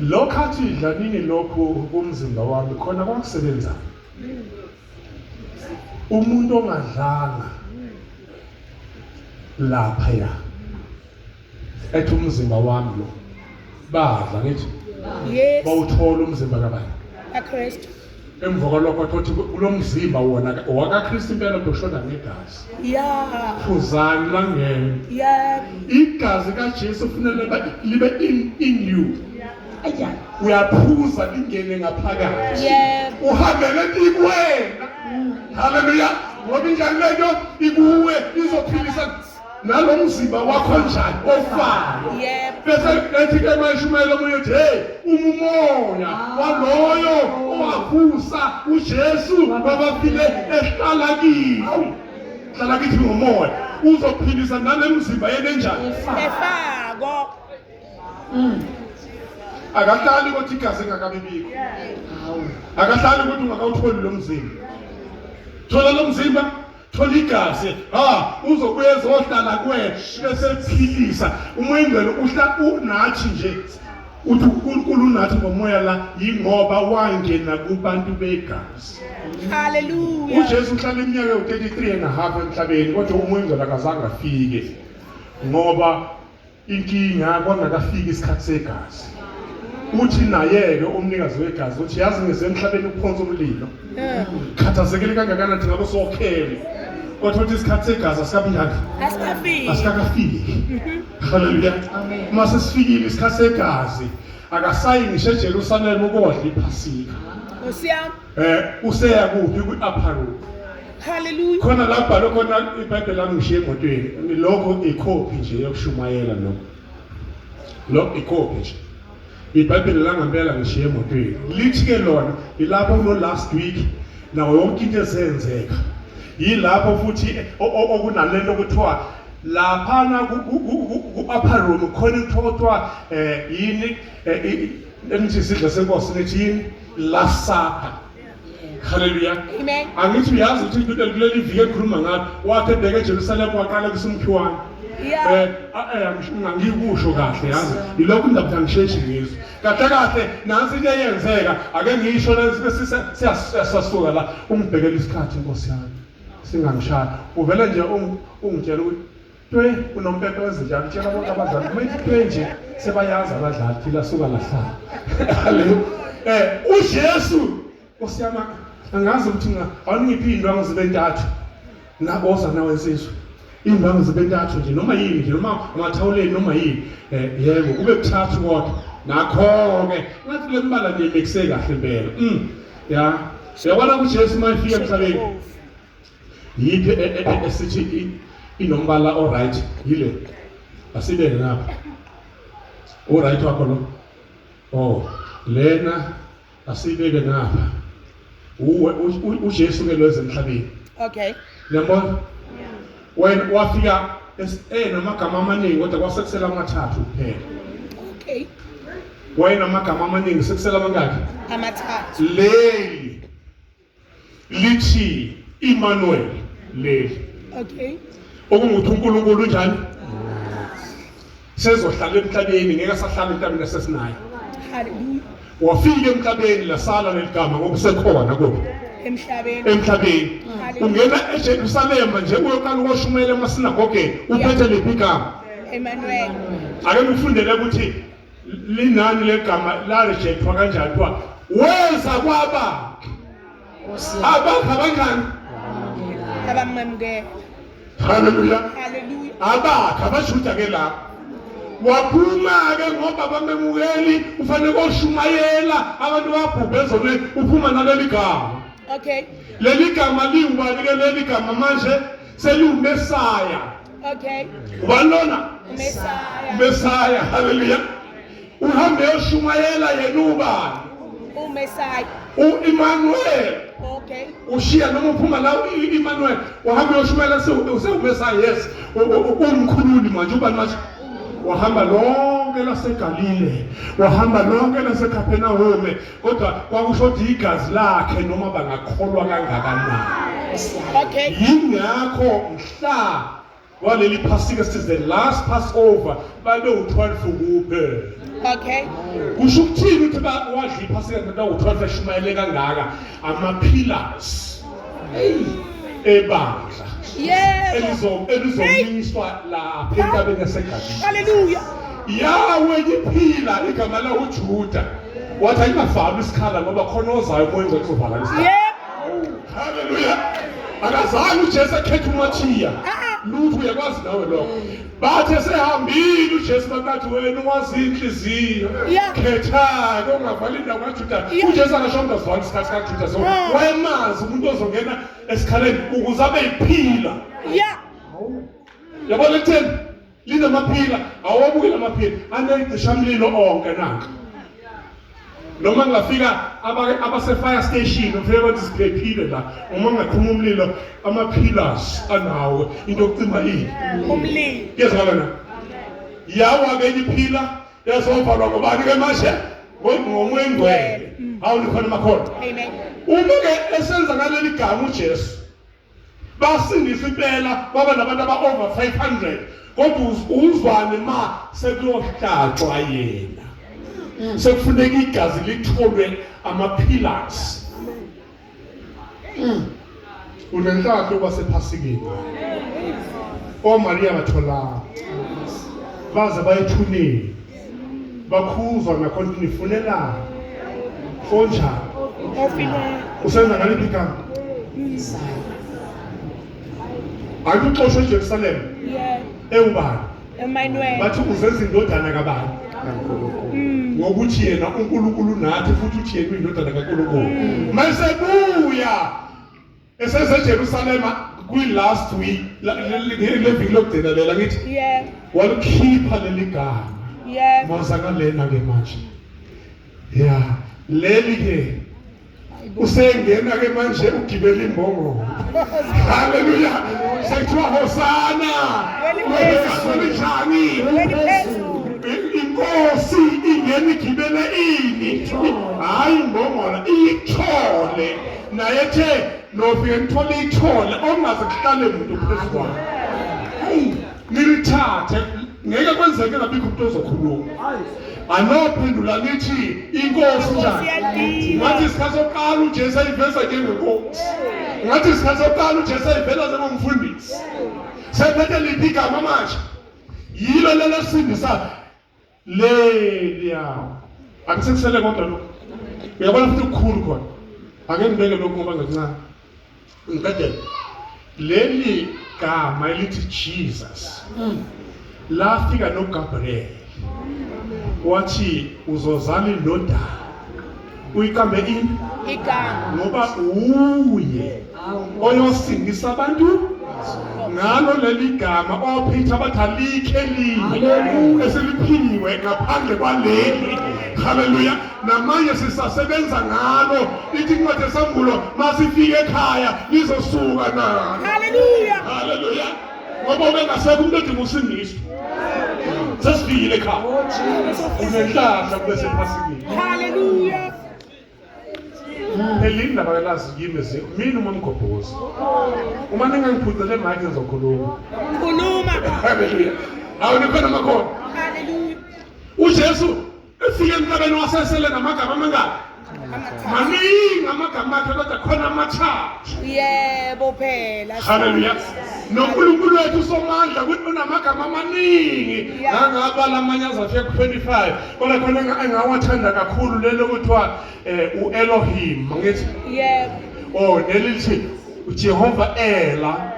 Lokhathi dlanini lokhu kumzimba wami khona kwakusebenza. Umuntu ongadlanga lapha ya ethi umzimba wami lo badla ngithi
Yes.
bawuthola umzimba kabani
AKristu.
emva kwalokho thothi kulomzimba wona wakaKristu impela doshona negazi
Yeah.
phuzani langene
Yeah.
igazi kaJesu kufanele libe in you
Aya.
uyaphuza lingene ngaphakathi
Yeah.
uhambele kuwena. Hallelujah. Ngoba injani lento ikuwe izophilisa nalomzimba wakho njani ofayo.
Yeah.
Bese ethi ke mayishumayela omunye uthi hey umumoya waloyo owavusa uJesu babaphile ehlala kithi. Hlala kithi ngomoya uzophilisa nalemzimba yena enjani.
Efako.
Akahlali ukuthi igazi engakabibikho. Akahlali ukuthi ungakawutholi lo mzimba. Thola lo mzimba, thola igazi. Uzobuye ezohlala kwethu bese philisa. Umoya ongcwele unathi nje. Uthi uNkulunkulu unathi ngomoya la yingoba wangena kubantu begazi.
Hallelujah.
uJesu uhlala iminyaka u33 and a half emhlabeni kodwa umoya ongcwele akazange afike. Ngoba inkinga kwangakafiki isikhathi segazi. Uthi naye-ke umnikazi wegazi uthi yazi ngisemhlabeni ukuphonsa umlilo khathazekile kangakanani ngabe sokhele kodwa uthi isikhathi segazi asikabinjani
Asikafiki.
asikakafiki. Hallelujah. Mase sifikile isikhathi segazi akasayi ngisho eJerusalem ukodla iphasika.
Usiyami.
Useya kuphi ku-upper room
Hallelujah.
khona lapha lokho iBhayibheli lami ngishiye emotweni lokho ikhophi nje yokushumayela lo ikhophi nje. iBhayibheli langempela ngishiye emotweni lithi ke lona ilapho kulo last week nawo yonke into esenzeka yilapho futhi okunalento kuthiwa laphana ku-upper room khona kuthiwa yini engithi isidlo senkosi lethi yini last supper Hallelujah.
Amen.
Angithi uyazi ukuthi into kuleli viki ekhuluma ngayo wathi ebheke eJerusalem waqala kuSimkhiwane.
Yeah.
Ngikusho kahle yazi yilokho indaba angisheshi ngizwe kahle nansi into eyenzeka ake ngisho bese siyasuka la ungibhekela isikhathi Nkosi yami singangishaya uvela nje ungitshela ukuthi twe unompepe wezinjalo tshela bonke abadlali kumethi twe nje sebayazi abadlali phila suka lahlala uJesu Nkosi yami angazi ukuthi awungiphi indwangu zibe ntathu naboza nawe nsizwe indwangu zibe ntathu nje noma yini nje noma amathawuleni noma yini yebo ube kuthathu kodwa nakho ke ngathi le mbala nje mixe kahle impela ya yabona ukuthi Jesu mayifika emhlabeni yiphi esithi inombala alright yile asibeke ngapha alright wakho lo lena asibeke ngapha uJesu ke lweze emhlabeni
Okay.
Yabona wena wafika namagama amaningi kodwa kwasekusela amathathu kuphela.
Okay.
Wena amagama amaningi sekusela amangaki?
Amathathu.
Leli lithi Emmanuel leli.
Okay.
Okunguthi uNkulunkulu njani? Sezohlala emhlabeni ngeke sahlala entabeni esesinayo.
Hallelujah.
Wafika emhlabeni lasala leligama ngokusekhona kubo. Emhlabeni ungena eJerusalem nje uyoqala ukushumayela emasinagoge uphethe lepikama
Emmanuel
ake ngifundele ukuthi linani legama la rejectwa kanjani kwa weza kwaba abakha kanjani
abamemukela.
Hallelujah
Hallelujah.
abakha abashuda ke la waphuma ke ngoba bamemukeli ufanele ushumayela abantu babhubhezone uphuma naleli gama.
Okay.
Leli gama liwubani ke leli gama manje seliwuMesaya.
Okay.
Walona
Messiah.
Messiah hallelujah. Uhambe ushumayela yena ubani?
Messiah.
Emmanuel.
Okay.
Ushiya noma uphuma la Emmanuel uhambe ushumayela uMessiah yes. Umkhululi manje ubani manje? Wahamba lonke laseGalile wahamba lonke laseCapernaum kodwa kwakusho ukuthi igazi lakhe noma bangakholwa kangakanani.
Okay.
Yingakho mhla waleli Pasika sithi the last Passover babe u12 kuphela.
Okay.
Kusho ukuthini ukuthi wadla iPasika ngoba u12 eshumayele kangaka ama-pillars ebandla
Yes.
elizomiswa lapha entabeni yaseGalile.
Hallelujah.
Yawe iphila igama la uJuda wathi ayingavali isikhala ngoba khona ozayo moya uzovala isikhala.
Yeah.
Hallelujah. Akazange uJesu ekhethe uMathiya. Lutho uyakwazi nawe lokho. Bathe sehambile uJesu bakathi wena wazi inhliziyo. Khetha ongavali indawo kaJuda. uJesu akasho ngazivali isikhathi kaJuda so wayemazi umuntu ozongena esikhaleni ukuze abe yiphila.
Yeah.
Yabona ekutheni linamaphila awabukela amaphila anecishamlilo onke nanka. Noma ngafika abase fire station ufike bathi siphephile la uma ngakhuma umlilo ama-pillars anawo into yokucima
Umlilo.
Kezwakala na yawa ke iphila yazovalwa ngobani ke manje ngomoya engcwele awulikhona makhona.
Amen.
Uma ke esenza ngaleli gama uJesu basindisa impela baba nabantu aba-over 500 kodwa uzwane ma sekuyohlatshwa yena sekufuneka igazi litholwe ama-pillars. Unenhlanhla kwasePhasikeni oMaria batholanga baze bayethuneni bakhuzwa nakhona nifunela konjani usenza ngaliphi igama ayuxoshwe eJerusalem ewubani
Emmanuel.
bathi uzenza indodana kabani ngokuthi yena uNkulunkulu nathi futhi uthi yena uyindodana kaNkulunkulu. Mayesebuya eseze eJerusalem kwi-last week le viki lokugcina lela ngithi walukhipha leli gama maza ngalena ke manje ya leli ke usengena ke manje ugibela imbongo. Hallelujah. Sekuthiwa hosana njani inkosi ingene igibele ini hayi imbongola iyithole naye ethe nofike nithola ithole ongaze kuhlale umuntu phezu kwalo
Hey.
nilithathe ngeke kwenzeke ngabikho umuntu ozokhuluma anophendula lithi inkosi njani ngathi isikhathi sokuqala uJesu ayiveza njengenkosi ngathi isikhathi sokuqala uJesu ayivela njengomfundisi sephethe liphi igama manje yilo lelo sindisa leya akusekusele kodwa lokho uyabona futhi ukukhulu khona ake ngibeke lokhu ngoba ngakuncane ngiqedele leli gama elithi Jesus lafika noGabriel wathi uzozala indodana uyiqambe ini
igama
ngoba uye oyosindisa abantu ngalo leli gama oPeter bathi alikho elinye eseliphiwe ngaphandle kwaleli haleluya namanje sisasebenza ngalo ithi incwadi yesambulo masifike ekhaya lizosuka nalo
haleluya
haleluya ngoba bengasekho umuntu odinga usindiswa sesifikile ekhaya unenhlahla bese phasikile
haleluya
elinda bakalazi kimi mina uma ngigobhoza uma ningangiphucele mic ngizokhuluma
khuluma
haleluya awunikhona makhono
haleluya
uJesu efike emhlabeni wasesele namagama amangaki maningi amagama akhe kodwa khona amathathu
yebo phela
haleluya noNkulunkulu wethu usomandla unamagama amaningi ngangabala amanye azafika ku25 kodwa khona engawathanda kakhulu lelo kuthiwa uElohim ngithi
yebo
nelithi uJehova Ela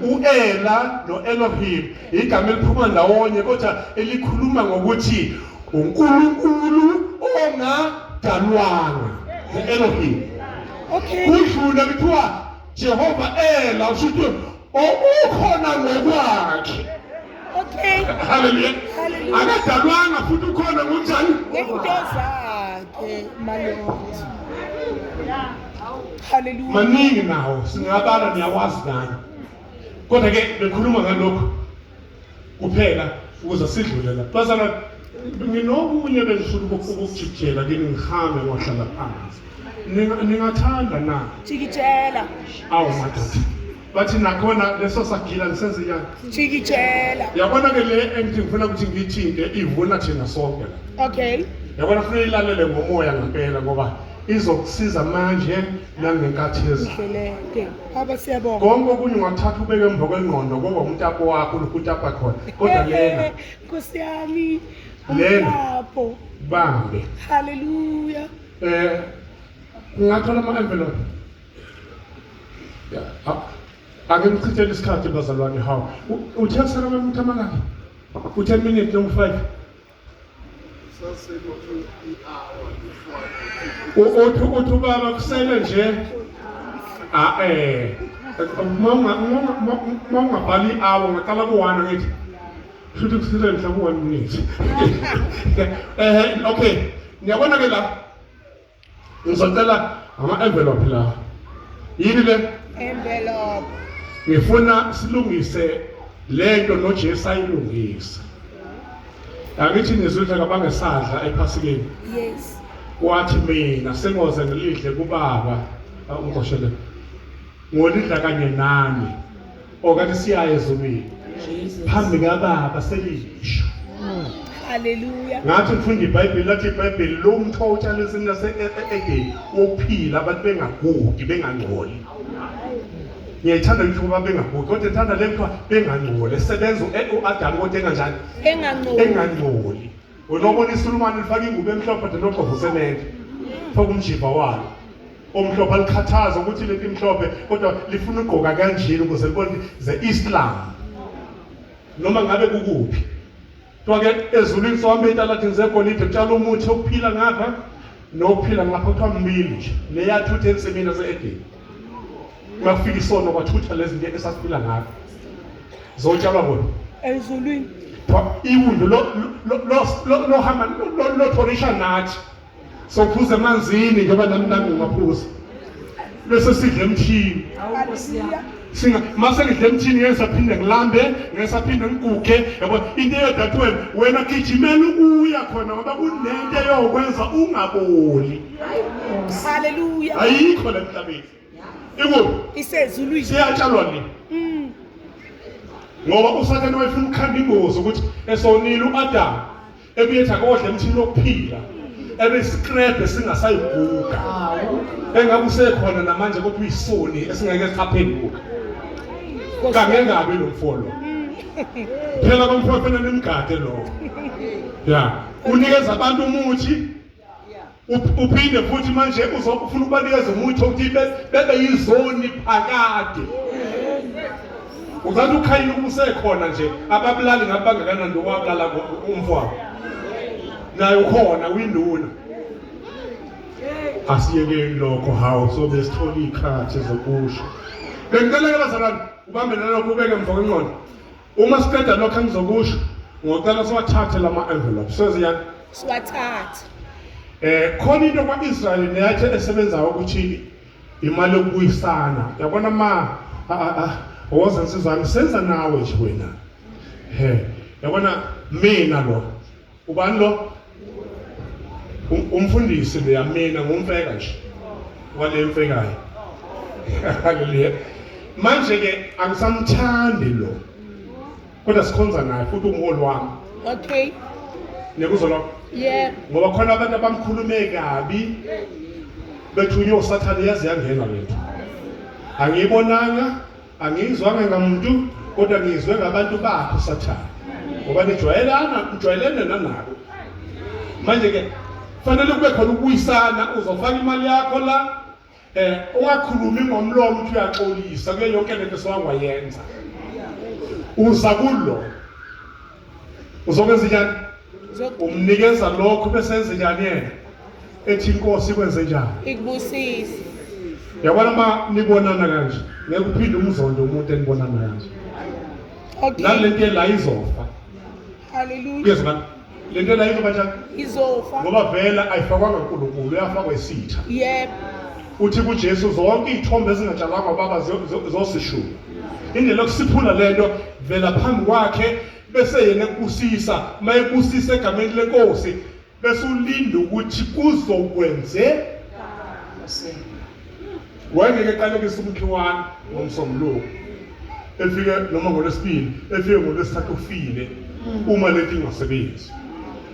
uEla noElohim igama eliphuma ndawonye kodwa elikhuluma ngokuthi uNkulunkulu ongadalwanga uElohim
okay
kudlula kuthiwa Jehova Ela ushuthi ukhona ngokwakhe
okay
haleluya
haleluya
akadalwanga futhi ukhona ngokunjani
ngezinto zakhe maloti haleluya
maningi nawo singabala niyawazi nani kodwa ke bekhuluma ngalokho kuphela ukuze sidlule la bazana nginokunye bengifuna ukukujikela kini ngihambe ngohlala phansi ningathanda na
jikijela
awu madoda bathi nakhona leso sagila nisenze njani
jikijela
yabona ke le engithi ngifuna ukuthi ngithinte ivuna thina sonke la
okay
yabona kufanele ilalele ngomoya ngempela ngoba izokusiza manje nangenkathi ezayo
ngeleke baba siyabonga
konke okunye ungathatha ubeke emva kwengqondo ngoba umtapo wakho ukutapa khona kodwa lena
Nkosi yami
Lena.
umtapho
bambe
haleluya
ngathola ama-envelope ake ngichithele isikhathi bazalwane hawu uthe kusala ukuthi amangaki u10 minutes noma 5 uthi ubaba kusele nje uma ungabhali i-hour ngaqala ku-1 ngithi futhi kusele mhla ku-1 minute okay ngiyabona ke la ngizocela ama-envelope la yini le
envelope
ngifuna silungise lento noJesu ayilungisa angithi nizwile kabangesadla ephasikeni
yes
wathi mina sengoze ngilidle kubaba unkoshele ngolidla kanye nani okade siyaye ezulwini phambi kababa selisho
haleluya
ngathi ngifunda iBhayibheli lathi iBhayibheli lo mtho utshale izinto lase-Edeni wokuphila abantu bengagudi bengangcoli ngiyayithanda ukuthi kuba bengagudi kodwa ngithanda le kuthiwa bengangcoli esebenza u-Adamu kodwa enganjani engangcoli unobona isulumane lifake ingubo emhlophe de noqovu semente faka umjiva walo omhlophe alikhathaza ukuthi leti mhlophe kodwa lifuna ugqoka kanjini ukuze libone ze-Islam noma ngabe kukuphi Toke ezulwini sohambe italathi ngizegolide kutshala umuthi okuphila ngapha nokuphila ngapha kuthiwa mbili nje neyathutha ensimini yase-Edeni makufika isono kwathutha lezi zinto esasiphila ngapha zotshalwa bona
ezulwini
iwundo lohamba lothorisha nathi sokuphuza emanzini njengoba nami ngingaphuza bese sidle emthini
haleluya
mase ngidle emthini ngesaphinde ngilambe ngesaphinde ngiguge yabo into eyodwa wena gijimela ukuya khona ngoba kunento eyokwenza ungaboli.
Hallelujah.
Ayikho le emhlabeni. Ikuphi?
Isezulwini.
Siyatshalwa le. Ngoba usathane wayefuna ukukhanda ingozi ukuthi esonile uAdam ebuyetha kodle emthini wokuphila ebesicrebe singasayiguga. Engabe usekhona namanje kodwa uyisoni esingeke siphenduka. Kangengabe lo mfolo. Phela komfolo fena nemgade lo. Ya, unikeza abantu umuthi. Uphinde futhi manje uzofuna ukubanikeza umuthi ukuthi bebe yizoni phakade. Uzathi ukhayini ukusekhona nje ababulali ngabangakanani ndokwabulala umfowabo. Naye ukhona uyinduna. Asiyekeni lokho hawo sobe sithola ikhathi zokusho. Bengicela abazalwane ubambe nalokho ubeke emva kwenqondo. Uma siqeda lokho engizokusho ngocela siwathathe lama envelopes. Seziyani?
Siwathathe.
Khona into kwaIsrael neyathi esebenzayo ukuthi imali yokubuyisana. Yabona owazi insizwane senza nawe nje wena. Yabona mina lo. Ubani lo? Umfundisi leyamina ngumfeka nje. Wale mfekayo. Hallelujah. Manje ke angisamthandi lo. Kodwa sikhonza naye futhi umholi wami.
Okay.
Nekuzwa lokho?
Yeah.
Ngoba khona abantu abamkhulume kabi bethunywe usathane yazi yangena lento. Angiyibonanga, angizwanga ngamuntu kodwa ngizwe ngabantu bakhe usathane. Ngoba nijwayelene nanabo. Manje ke fanele kube khona ukuyisana uzofaka imali yakho la ungakhulumi ngomlomo uthi uyaxolisa kuyo yonke lento esiwayenza. Uza kulo. Uzokwenza njani? Umnikeza lokho bese enze njani yena? Ethi inkosi ikwenze njani?
Ikubusise.
Yabona ma nibonana kanje, ngeke uphinde umzondo umuntu enibonana kanje.
Okay.
Nalento la izofa.
Hallelujah.
Kuyezwa lento la izoba njani?
Izofa.
Ngoba vela ayifakwanga uNkulunkulu, uyafakwa isitha.
Yep.
Uthi kuJesu zonke izithombe ezingatshalwanga baba zosishulu. Indlela yokusiphula lento vela phambi kwakhe bese yena ekubusisa, mayebusisa egameni lenkosi bese ulinda ukuthi kuzokwenze. Wayengeke qalekisa umkhiwane ngomsombuluko. Efike noma ngolesibili, efike ngolesithathu ufile uma leti ingasebenzi.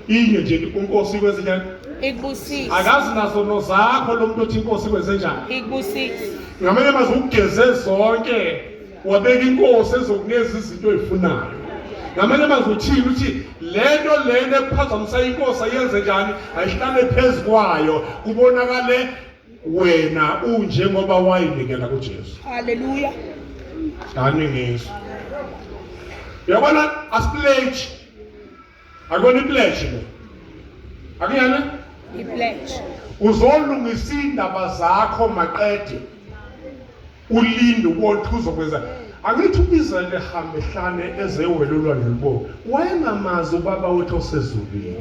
Inye nje uNkosi ikwenze njani?
Ikubusise.
Akazi nazo nozakho lo muntu othi inkosi ikwenze njani?
Ikubusise.
Ngamanye amazwi ukugeze zonke wabeka inkosi ezokunikeza izinto ezifunayo. Ngamanye amazwi uthini uthi lento ephazamisa inkosi ayenze njani? Ayihlale phezukwayo kubonakale wena unje ngoba wayinikela kuJesu.
Hallelujah.
Dani ngeso. Yabona asipledge. Akona ipledge le. Akuyana?
Ipledge.
Uzolungisa indaba zakho maqede. Ulinde ukuthi uzokwenza. Angithi uIsrael ehambe hlane ezewelulwa nelibo. Wayengamazi ubaba wethu osezulwini.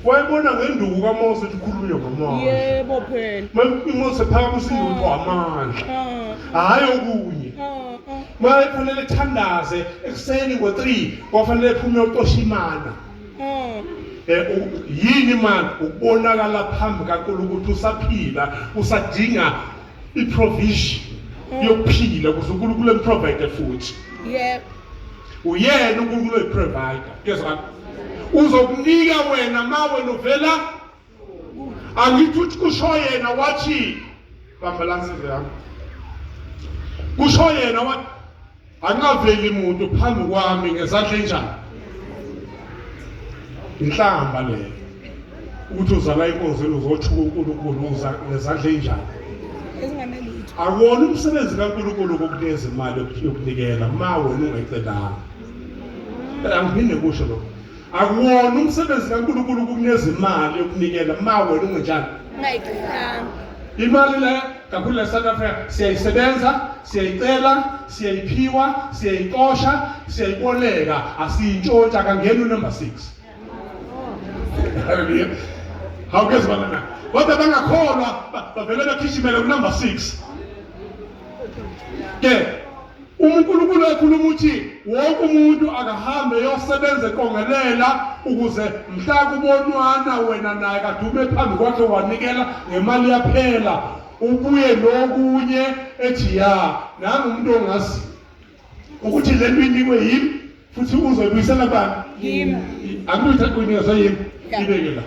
Wayebona ngenduku kaMose ukukhulunywa ngamazi.
Yebo phela.
Mase phambi usinduku amandla. Hayi okunye. Mayefanele thandaze ekseni ngo3 kwafanele ephume uqosha imana. Yini man ukubonakala phambi kaNkulunkulu ukuthi usaphila usadinga iprovision yokuphila ukuze uNkulunkulu emprovide futhi.
Yep.
Uyena uNkulunkulu oyiprovider. Kezwa uzokunika wena mawe novela angithi uthi kusho yena wathi bambalansi yami. Kusho yena wathi angaveli umuntu phambi kwami ngezandla enjani. Inhlamba leyo ukuthi uzala inkonzo uzothuka uNkulunkulu uza ngezandla enjani.
Ezingamelutho.
Akuwona umsebenzi kaNkulunkulu ukukunikeza imali yokunikela ma wena ungayicelanga. Angiphinde kusho lokho. Akuwona umsebenzi kaNkulunkulu ukukunikeza imali yokunikela ma wena ungenjani.
Ungayicelanga.
Imali le kakhulu la South Africa siyayisebenza, siyayicela, siyayiphiwa, siyayixosha, siyayiboleka, asiyintshontsha akangeni number 6. Hallelujah. Hawukezwa lana. Kodwa bangakholwa bavele bakhishimele ku number 6. Ke uNkulunkulu ekhuluma uthi wonke umuntu akahambe yosebenza eqongelela ukuze mhla kubonwana wena naye kadume phambi kwakhe wanikela ngemali yaphela ubuye nokunye ethi ya nanga umuntu ongazi ukuthi le nto inikwe yimi futhi uzoyibuyisela bani
Him.
akuthi akuyinikeza yimi
Yeah.
ibeke la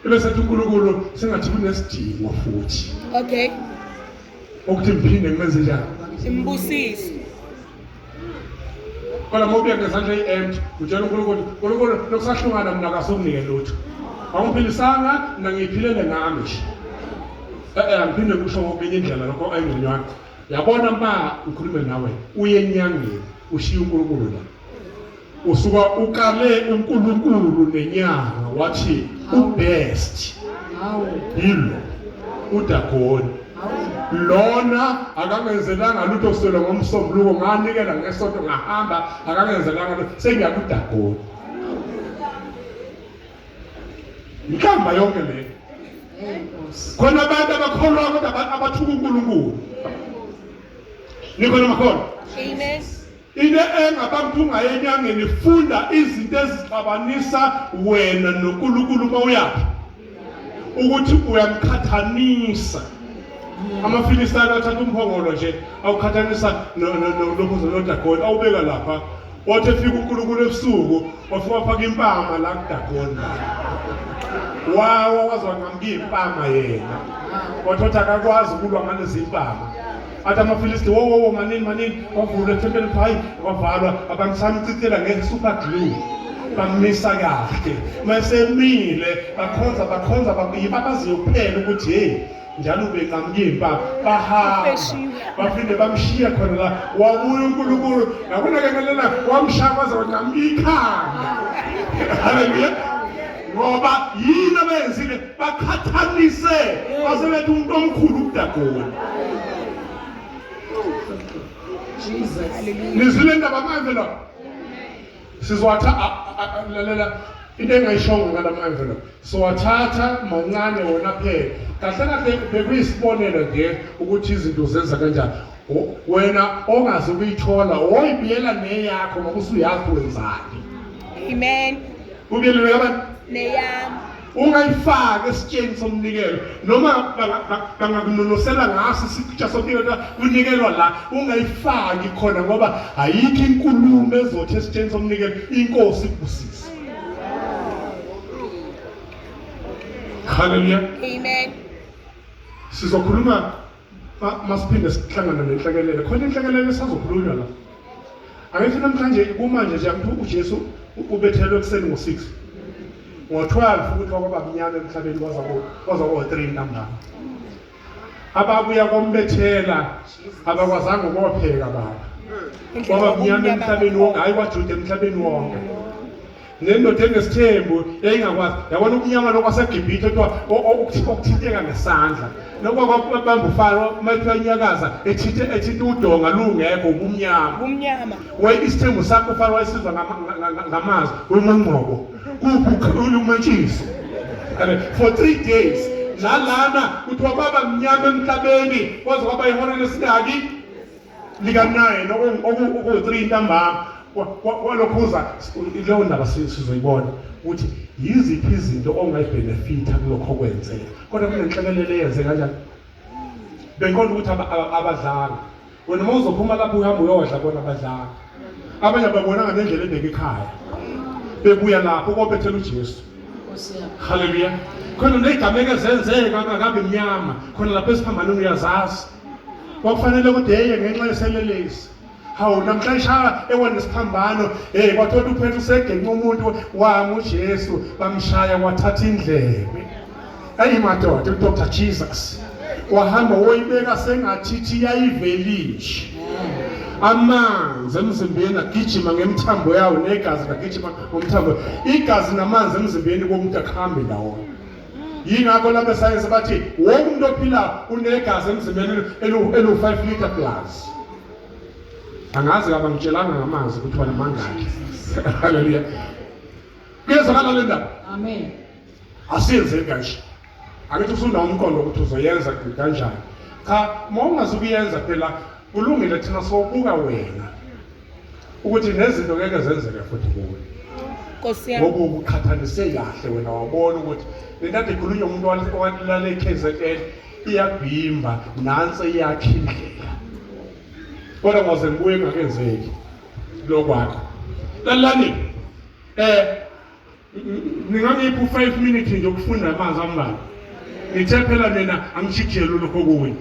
ebese uNkulunkulu sengathi kunesidingo futhi
Okay.
ukuthi mphinde ngenze njani
Imbusisi.
kodwa mawubuya ngezandla empty utshela uNkulunkulu lokusahlungana mina akasokunike lutho awungiphilisanga mina ngiyiphilele ngami nje angiphinde kusho ngokwenye indlela lokho ayingconywana yabona ma ukhulume nawe uye enyangeni ushiya uNkulunkulu la usuka ukale uNkulunkulu nenyanga wathi ubest yilo uDagoni lona akangenzelanga lutho kusela ngomsombuluko nganikela ngesonto ngahamba akangenzelanga lutho sengiyakudagoni ikhamba yonke le khona abantu abakholwa kodwa abathuka uNkulunkulu nikhona makholwa
Amen.
into engabantu ungayenyangeni funda izinto ezixabanisa wena noNkulunkulu mawuyaphi ukuthi uyamkhathanisa amaFilistini athatha umphongolo nje awukhathanisa nolokhuzo loDagoni awubeka lapha wathi efika uNkulunkulu ebusuku wafika wafaka impama la kuDagoni wawa wazwanqamuka impama yena wathi akakwazi ukulwa ngalezi impama athi amaFilistini wo manini wavula ethempelini hayi wavalwa abangisamcicela nge-super glue bamisa kahle masemile bakhonza babaziyo kuphela ukuthi hey njalo ubenqamuka impama bahamba baphinde bamshiya khona la wabuya uNkulunkulu yabona-ke ngelela wamshakaza wanqamuka ikhanda haleluya ngoba yini abenzile bakhathanise basebethi umuntu omkhulu uDagoni nizwile ndaba ama-envelope sizowathatha into engayishongo ngala ma-envelope siwathatha mancane wona phela kahle kahle bekuyisibonelo nje ukuthi izinto zenza kanjani wena ongazi ukuyithola woyibiyela neyakho ngoba usuyazi wenzani
Amen.
ubiyelele abantu
Neyami.
ungayifaki esitsheni somnikelo noma bangakunonosela ngaso isikutsha somnikelo kunikelwa la ungayifaki khona ngoba ayikho inkulumo ezothi esitsheni somnikelo inkosi ibusise haleluya
Amen.
sizokhuluma masiphinde sihlangana nenhlekelele khona inhlekelele esazokhulunywa la angithi namhlanje kumanje nje ukuthi uJesu ubethelwe ekseni ngo-6 ngo-12 ukuthi wakwabamnyama emhlabeni kwaza ko-3 ntambama ababuya kombethela abakwazanga ukuwopheka baba kwabamnyama emhlabeni wonke hayi kwaJuda emhlabeni wonke nendoda enesithembu yayingakwazi yabona ukunyama lokwaseGibhithe okuthinteka ngesandla nokwabamba ufaro mayithanyakaza ethinta udonga lungekho ubumnyama
Umnyama.
isithembu sakho ufaro wayisizwa ngamazwi wemangqobo umantshiso for 3 days nalana kuthiwa baba mnyama emhlabeni kwaze kwaba ihora lesingaki lika-9 oku-3 ntambama walokhuza leyo ndaba sizoyibona ukuthi yiziphi izinto ongayibhenefitha kulokho okwenzeka kodwa kunenhlekelele eyenze kanjani bengiqonda ukuthi abadlanga wena uma uzophuma lapho uhambe uyodla bona abadlanga abanye babonanga nendlela ebheka ekhaya bebuya lapho kobethela uJesu haleluya khona neyigameke zenzeka ngabe mnyama khona lapho esiphambanweni uyazazi kwakufanele ukuthi heye ngenxa yeselelesi hawu namhlanje ewona isiphambano kwathola uphethe usegenqa umuntu wami uJesu bamshaya wathatha indlebe madoda uDr Jesus wahamba woyibeka sengathithi yayivelishe amanzi emzimbeni agijima ngemthambo yawo negazi agijima ngomthambo igazi namanzi emzimbeni komuntu akuhambe ndawonye yingakho lapho esayensi bathi wonke umuntu ophila unegazi emzimbeni elu-5 liter plus angazi kabangitshelanga ngamanzi ukuthi wena mangaki haleluya kuyezwakala le ndaba
Amen.
asiyenzeki kanje angithi usunawo umqondo ukuthi uzoyenza kanjani cha uma ungazukuyenza phela kulungile thina sobuka wena ukuthi nezinto ngeke zenzeke futhi kuwe
Nkosi yami.
ngoba uqhathanise kahle wena wabona ukuthi lentate ikhulunywa umuntu owalala KZN iyabhimba nansi iyakhindlela kodwa ngoze ngibuye ngakenzeki lokwakho lalani ningangiphu 5 minutes nje ukufunda amazwi ambalwa ngithe phela mina angishikijele lokho kuwe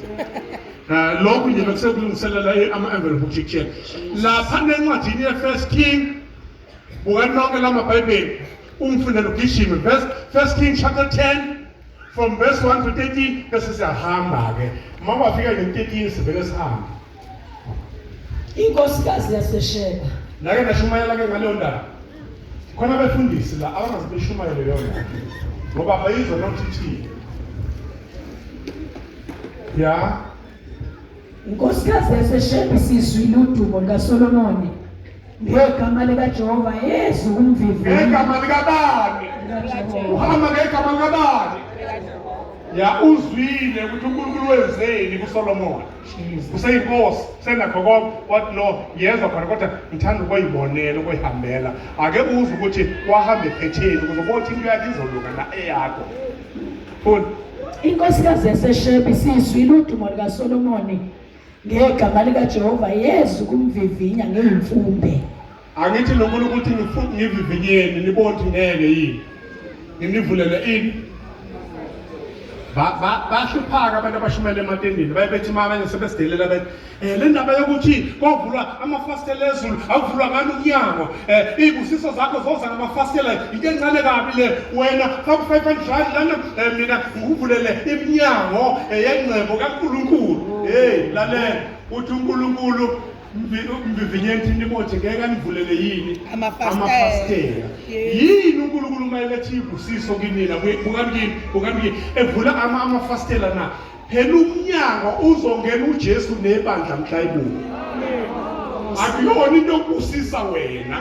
lokhu nje bekusekulungiselela ama-envelope ukujikijela lapha nencwadini ye-First King buka lonke lamabhayibheli ungifundela ugijime First King chapter 10 from verse 1 to 13 bese siyahamba-ke uma kwafika nge-13 sivele sihambe
inkosikazi yaseSheba
lake nashumayela-ke ngaleyo ndaba khona abefundisi la abangaze beshumayele leyo ndaba ngoba bayizwa nokuthithile ya
inkosikazi yaseSheba isizwile udumo lukaSolomoni ngegama likaJehova yezwa umvivinyo
ngegama likabani uhamba ngegama likabani ya uzwile ukuthi uNkulunkulu wenzeni kuSolomon useyinkosi senakho konke wathi no yezwa khona kodwa ngithanda ukuyibonela ukuyihambela ake uzwe ukuthi wahamba ephetheni ukuze ubone into yakhe izoluka na eyakho futhi
inkosikazi yaseSheba isizwile udumo lukaSolomoni ngegama likaJehova yezwa ukumvivinya ngeyimfumbe
angithi noNkulunkulu ukuthi ngivivinyeni nibone ukuthi ngeke yini nginivulele ini bahluphaka abantu abashumela ematendeni bayebethi mabanye sebesidelela bethi le ndaba yokuthi kovulwa amafastela ezulu avulwa ngani umnyango izibusiso zakho zoza ngamafastela into encane kabi le wena faka 500 lana mina ngikuvulele iminyango yengcebo kaNkulunkulu lalela uthi uNkulunkulu mvivinyeni thini bothi ngeke anivulele yini amafastela yini uNkulunkulu mayelethe izibusiso kinina bukani evula amafastela na phela umnyango uzongena uJesu nebandla mhlayibuko akuyona into yokubusisa wena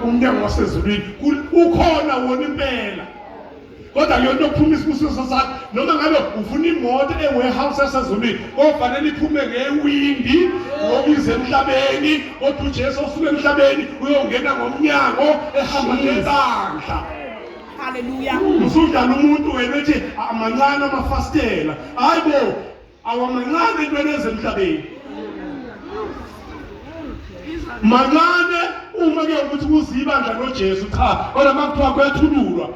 umnyango wasezulwini ukhona wona impela kodwa yonke okuphuma isibusiso sakho noma ngabe ufuna imoto ewarehouse yasezulwini kofanele iphume ngewindi ngokuze emhlabeni kodwa uJesu osuke emhlabeni uyongena ngomnyango ehamba ngebandla
Hallelujah.
usudlala umuntu wena ethi amancane amafastela hayibo awamancane into ezemhlabeni mancane uma ke ukuthi kuzibandla noJesu cha kodwa makuthiwa kuyethululwa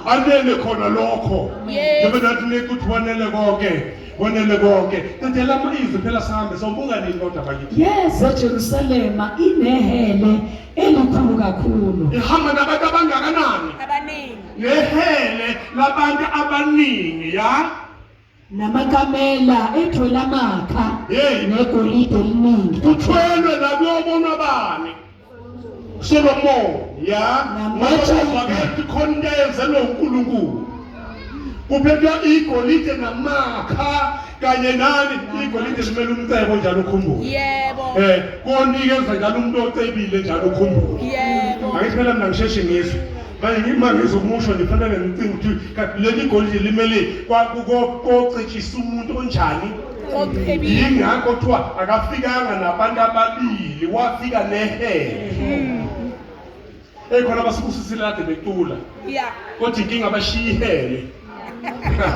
anele khona lokho njengoba nathi ukuthi wanele konke tethela amazwi phela sihambe sawubunga nini kodwa bakithi
yes eJerusalema inehele elikhulu kakhulu
ihamba nabantu abangakanani
Abaningi.
nehele labantu abaningi ya
namakamela ethwele amakha
Hey.
negolide eliningi
kuthwelwe nabiyobona bani Solomon ya namajazi khona into eyenzelwe uNkulunkulu kuphethwa igolide namakha kanye nani igolide limele umcebo njalo ukhumbule
Yebo.
konikeza njalo umuntu ocebile njalo ukhumbule
Yebo.
angithi phela mina ngisheshe ngizwe manje ngizokumusho nifanele ngicinga ukuthi kanti leli golide limele kocetshisa umuntu onjani
Oqhebile.
yingakho kuthiwa akafikanga nabantu ababili wafika nehele khona basibusisile kade becula
Yeah.
kodwa inkinga abashiyihele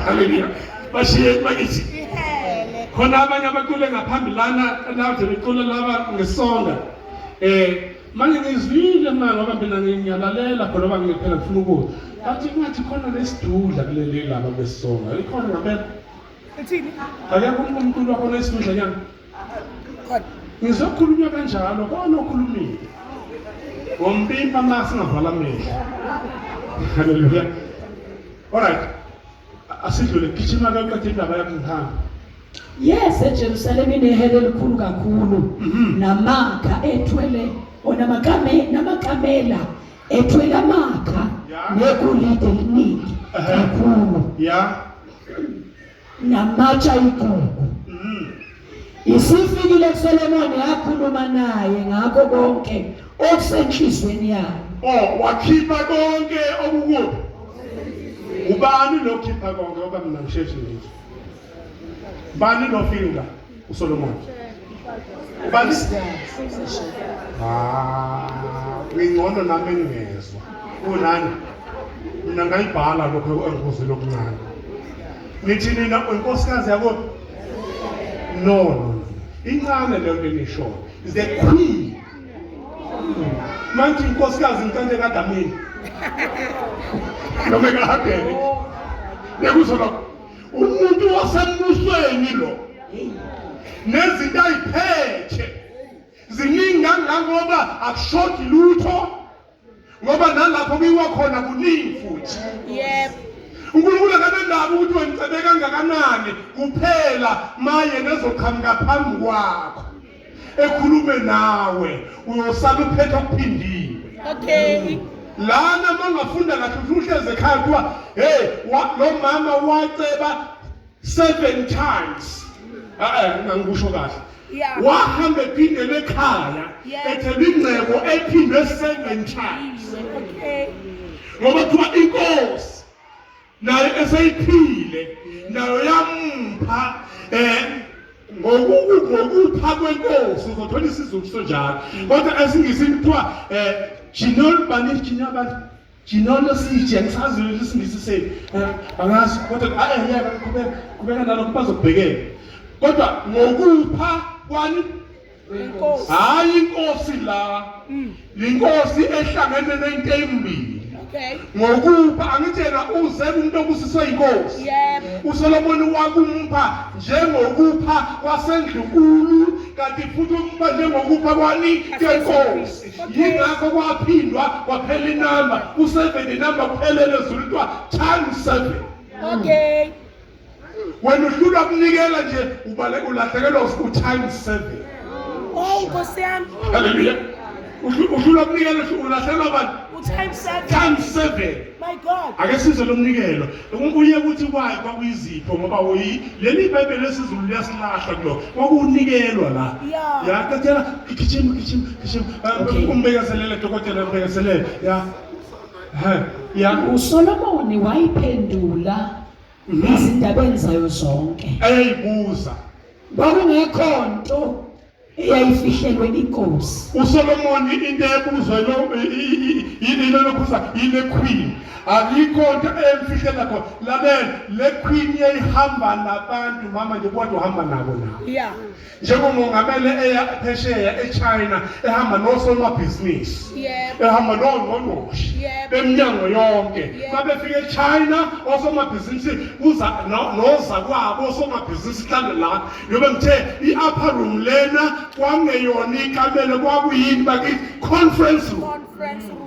haleluya bashiye bakithi
Ihele.
khona abanye abacule ngaphambilana kade becula laba ngesonga manje ngizwile manje ngoba mina ngiyalalela khona ngoba ngiphela ngifuna ukuza athi ngathi khona lesidudla kuleli laba besonga likhona ngempela
Uthini?
akekho umuntu wakhona lesidudla nyanga
Khona.
ngizokhulunywa kanjalo kona okhulumile ngompimpa masingavala amehlo haleluya alright asidlule gijima ke uqede indaba yakho ngihamba
yes eJerusalema inehele elikhulu kakhulu namakha ethwele namakamela ethwele amakha negolide eliningi kakhulu
ya
namatsha igugu isifikile kuSolomoni yakhuluma naye ngakho konke okusenhlizweni yakhe
wakhipha konke okukuphi ubani lokhipha konke ngoba mina ngisheshe ngizo bani lo finger uSolomon Ubani? Ngingcono nami engezwa. Unani? Mina ngayibhala lokho engikuzwile okuncane. Nithi nina unkosikazi yako? No. Incane leyo nto nisho. Is the queen. Manje inkosikazi ngicande kaDamini. Noma ngahambele. Nekuzona umuntu wasembusweni lo. Nezinto ayiphethe. Ziningi kangangoba akushoti lutho. Ngoba nalapho kuyiwa khona kuningi futhi.
Yebo.
uNkulunkulu akabendaba ukuthi wena ucebe kangakanani kuphela maye nezoqhamuka phambi kwakho ekhulume nawe uyosala uphethe okuphindiwe.
Okay.
Lana mangafunda kahle uhleze ekhaya kuba hey lo mama waceba 7 times. Ngikusho kahle.
Yeah.
Wahamba ephindele ekhaya ethela ingcebo ephindwe 7 times.
Okay.
Ngoba kuthiwa inkosi nayo eseyiphile nayo yampha ngokupha kwenkosi uzothola isizulu sonjalo kodwa esingisi kuthiwa Ginol sije ngisazi lesingisi seni angazi kodwa kubeka nalo bazobhekela kodwa ngokupha kwani
Inkosi.
hayi inkosi la inkosi ehlangene nento embili.
Okay.
Ngokupha angitshela uze umuntu obusiswe inkosi.
Yebo.
uSolomon wakumpha njengokupha kwasendlunkulu kanti futhi umpha njengokupha kwani kwenkosi. Yingakho kwaphindwa kwaphela inamba u7 inamba kuphelele ezulu kuthiwa times 7.
Okay.
Wena uhlula ukunikela nje ulahlekelwa u times 7.
Oh, Nkosi yami.
Hallelujah. Uhlula ukunikela ulahlekelwa abantu
Times 7.
times 7.
My God.
Ake sizwe lo mnikelo uye ukuthi kwayi kwakuyizipho ngoba leli iBhayibheli lesizulu liyasilahla kulo kwakunikelwa la
Yeah.
ya kathela gijima umbekezelele dokotela umbekezelele ya
uSolomoni wayiphendula izindabeni zayo zonke
eyibuza
kwakungekho nto eyayifihlelwe inkosi.
uSolomon into ebuzwa yile lokhuza yile queen akikho into emfihlela khona lalela le queen yayihamba nabantu mama nje kodwa uhamba nabo nawo
Yeah.
njengomongameli eya phesheya eChina ehamba nosomabhizinisi
Yebo.
ehamba nongqongqoshe
Yebo.
beminyango yonke
Yebo.
mabefika eChina osomabhizinisi kuza noza kwabo osomabhizinisi hlale la yobe ngithe iupper room lena kwangeyona ikamela kwakuyini bakithi conference room.
Conference room.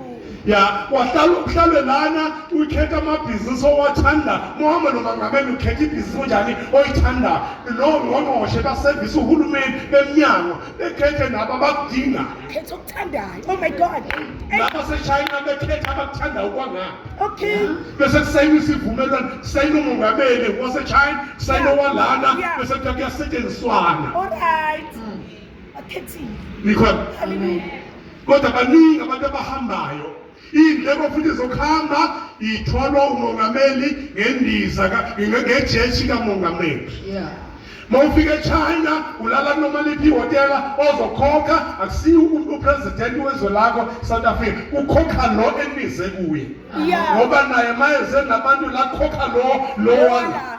Ya wahlala ukuhlale lana ukhetha amabhizinisi owathanda Muhammad umangameli ukhetha ibhizinisi njani oyithanda lo ngqongqoshe baservice uhulumeni beminyango bekhethe nabo abakudinga
Khetha okuthandayo. Oh my God. Hey.
lapha seChina bekhetha abakuthandayo kwangapha
Okay.
bese kusayina isivumelwano sayina umongameli waseChina sayina walana
Yeah.
bese kuyasetshenziswana
All right. Akhethi.
nikhona
Hallelujah.
kodwa baningi abantu abahambayo indleko futhi zokuhamba ithwalwa umongameli ngendiza ngejeshi kamongameli. Mawufika eChina ulala noma liphi hotela ozokhokha akusiyo upresident wezwe lakho South Africa ukhokha lo enize kuye
Yeah.
ngoba naye mayeze nabantu la khokha lo wala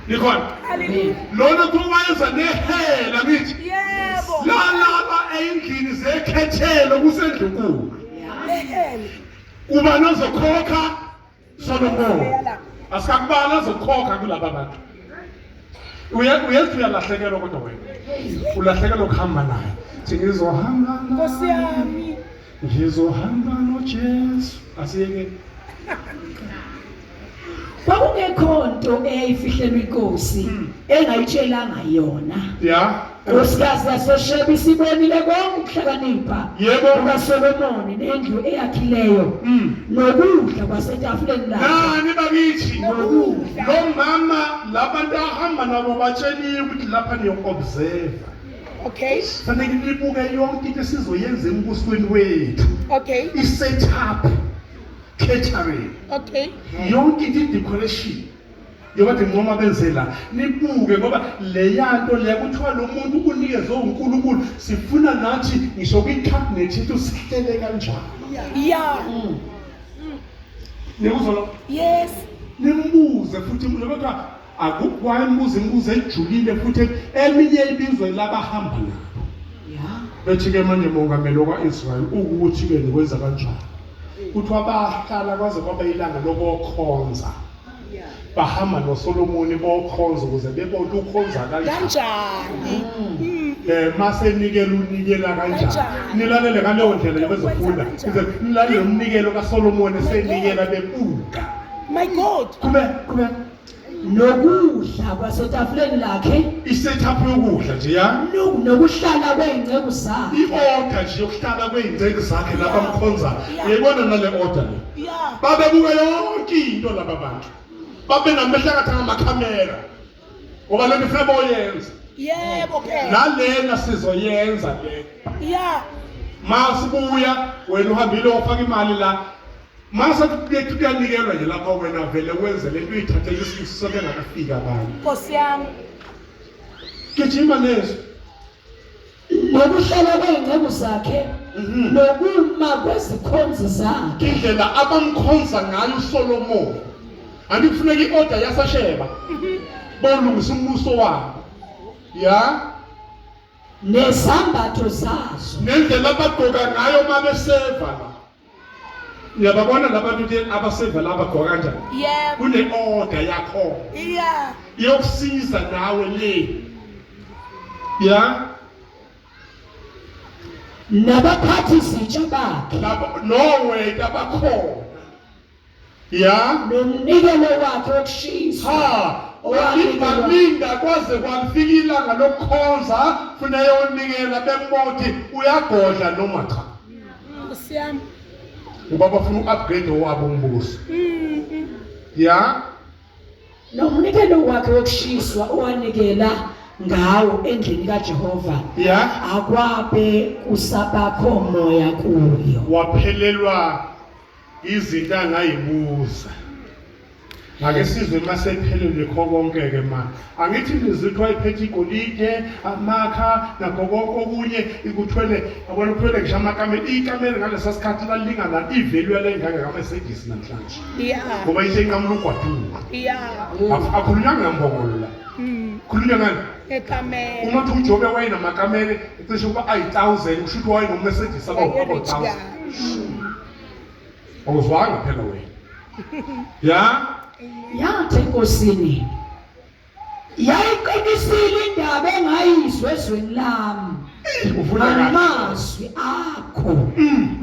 nikhona
Hallelujah.
lona kuwayeza nehela ngithi
Yebo.
la endlini zekhethelo kusendlunkulu
Ehele.
uba nozokhokha Solomon
Yala.
asikakubala zokhokha kulaba bantu uyalahlekelwa kodwa wena ulahlekelwa ukuhamba naye ngizohamba
Nkosi yami.
ngizohamba noJesu asiyeke
Kwakungekho nto eyayifihlelwe inkosi engayitshelanga yona.
ya
Unkosikazi yaseSheba isibonile konke ukuhlakanipha
Yebo.
kukaSolomoni nendlu eyakhileyo nokudla kwasetafuleni lakhe.
nani bakithi
Nokudla.
lo mama labantu ahamba nabo batsheliwe ukuthi lapha niyo-observe
Okay.
fanele nibuke yonke into esizoyenza embusweni wethu
Okay.
i-setup catering
Okay.
yonke into i-decoration Njengoba ngincoma benzela nibuke ngoba le yanto le kuthiwa lo muntu unikezwe uNkulunkulu sifuna nathi ngisho kwi-cabinet yethu sihlele kanjani.
Yeah.
Nikuzwa
Yes.
nimbuze futhi kodwa akukwayi imibuzo ejulile futhi eminye ibizwe labahamba nabo.
Yeah.
Bethi-ke manje mongameli wakwa-Israyeli ukuthi-ke nikwenza kanjani. Kuthiwa bahlala kwaze kwaba ilanga lokukhonza. Bahamba noSolomoni bokhonza ukuze bebone ukhonza
Kanjani?
mase unikela kanjani. Nilalele ngaleyo ndlela bezofunda. Nilalele umnikelo kaSolomoni esenikela bebuka.
My God.
Kube
Nokudla kwasetafuleni lakhe
isetup yokudla nje ya.
nokuhlala kwey'ngceku zakhe.
I-order nje yokuhlala kwey'ngceki zakhe labamkhonza. Yayibona nale order le.
Yeah.
Babebuka yonke into laba bantu. Babe namehla ngathi amakhamera. Ngoba lento kufanele boyenza.
Yebo ke.
Nalena sizoyenza le.
Yeah.
Masibuya wena uhambile ufaka imali la. Mase kuyanikelwa nje lapha wena vele wenze lento uyithathele isifiso bengakafika abantu.
Nkosi yami.
Gijima nezo.
Nokuhlala kwey'ngceku zakhe nokuma kwezikhonzi zakhe.
Indlela abamkhonza ngayo uSolomon. Andikufuneka i-order yasaSheba. Bolungisa umbuso wabo. Ya.
Nezambatho zazo.
Nendlela abagqoka ngayo mabeseva la. Uyababona labantu ke abaseva laba gqoka kanjani?
Yebo.
Kune-order yakho.
Yeah.
Yokusiza nawe le. Ya.
Nabaphathi zitsha bakhe.
Noweta bakhona. Ya.
Nomnikelo wakhe wokushiswa.
Balinda kwaze kwafika ilanga lokukhonza funa yonikela bembothi uyagodla noma cha.
Nkosi yami.
Ngoba bafuna uku-upgrade wabo umbuso. Ya.
Nomnikelo wakhe wokushiswa owanikela ngawo endlini kaJehova.
Ya.
Akwabe kusabakho moya kuyo.
Waphelelwa izinto angayibuza. Ake sizwe masephelele kho konke ke manje. Angithi izitho ayiphethe igolide, amakha nakho konke okunye ikuthwele, yabona uthwele ngisho amakamela, ikamela ngalesa sikhathi lalingana ivalue yale ngake kaMercedes namhlanje.
Yeah.
Ngoba ishe inqamulo ugwadula.
Yeah.
Akhulunywa ngambongolo la. Khulunywa ngani?
Ekamela.
Uma uthi uJobe wayinamakamela ecishe kuba ayi-1000 kusho ukuthi wayenommercedes abawu-1000. Awuzwanga phela wena. Ya.
Yathi enkosini yayiqinisile indaba engayizwe ezweni lami ngamazwi akho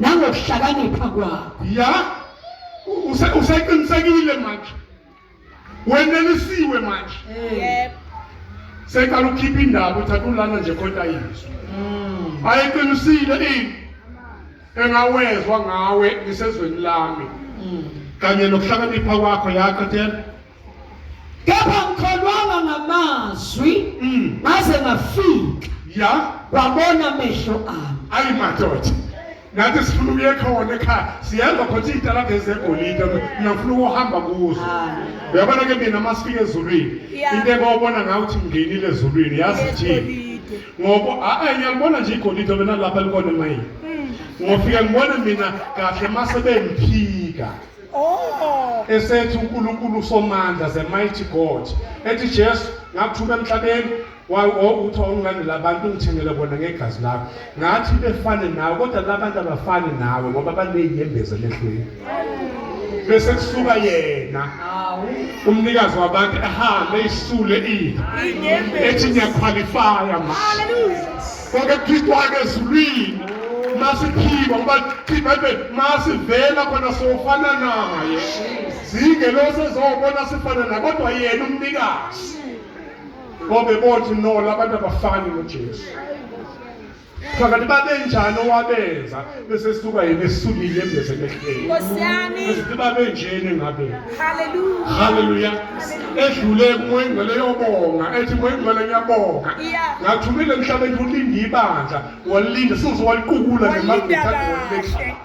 nangokuhlakanipha kwakho.
Ya. Useqinisekile manje. Wenelisiwe manje.
Yebo.
Sekala ukhipha indaba uthatha ulana nje khona yizwe. Ayiqinisile engawezwa ngawe isezweni lami. Kanye nokuhlakanipha kwakho yaqathela.
Kepha ngikholwanga ngamazwi ngaze ngafika
Ya.
wabona amehlo ami.
Ayi madoda. Nathi sifuna ukuye khona ekhaya. Siyenza khona izitalaka ezegolide. Ngiyafuna ukuhamba kuzo. Uyabona ke mina masifika ezulwini. Into engiyobona ngayo ukuthi ngingenile ezulwini yazi thini. Ngoba ngiyalibona nje igolide wena lapha likona emayini. Ngofika ngibona mina kahle mase bemphika.
Oh.
Esethi uNkulunkulu uSomandla the mighty God. Ethi Jesu ngakuthuma emhlabeni uthi ungilandela abantu ungithengele bona ngegazi lakho. Ngathi befane nawe kodwa labantu abafani nawe ngoba baney'nyembezi emehlweni. Bese kusuka yena umnikazi wabantu ehambe isule ethi ngiyaqualifya ma.
Hallelujah.
Konke kuthixwa-ke ezulwini masiphikwa ngoba Bible masivela khona sofana naye. Zingelo sezobona sifana naye kodwa yena umnikazi. Ngoba bothi no labantu abafani noJesu. Phakathi babenjani owabenza bese sisuka yena esulile embezemehlweni.
Nkosi yami.
Bese babenjeni ngabe.
Hallelujah.
Hallelujah. Edlule kumoya ingcwele yobonga ethi moya ingcwele ngiyabonga. Ngathumile emhlabeni ulinde ibandla walilinda sizwe waliqukula ngemagqitha walilekhaya.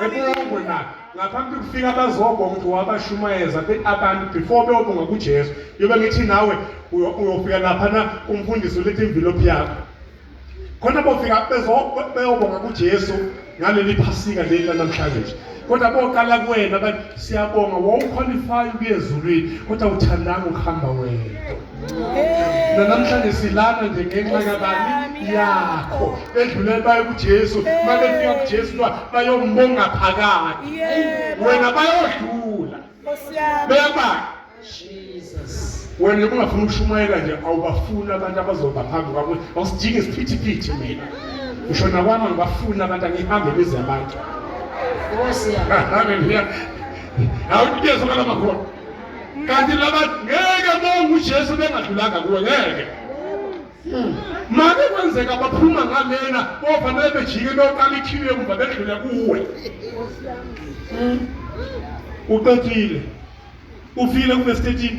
Ebongwe na ngaphambi kufika abazobonga ukuthi wabashumayeza abantu before beyobonga kuJesu yobe ngithi nawe uyofika lapha na umfundisi ulethe envelope yakho khona bofika beyobonga kuJesu ngaleli phasika leli namhlanje kodwa boqala kuwena bathi siyabonga wawuqualify ukuyezulwini kodwa uthandanga ukuhamba wedwa namhlanje silana nje ngenxa yabani yakho edlule baye kuJesu manje fika kuJesu bayombonga phakathi wena bayodlula beba
Jesus.
wena ungafuna ukushumayela nje awubafuna abantu abazoba phambi kwakho awusidingi isiphithiphithi mina ushona kwami ngibafuna abantu angihambe beze abantu haleluya awudiyezo kalamakhona kanti laba ngeke bonke uJesu bengadlulanga kuwe ngeke manje kwenzeka baphuma ngalena bofanele bejike beyoqala ikhiwe emva bedlule kuwe uqedile ufile kuverse 13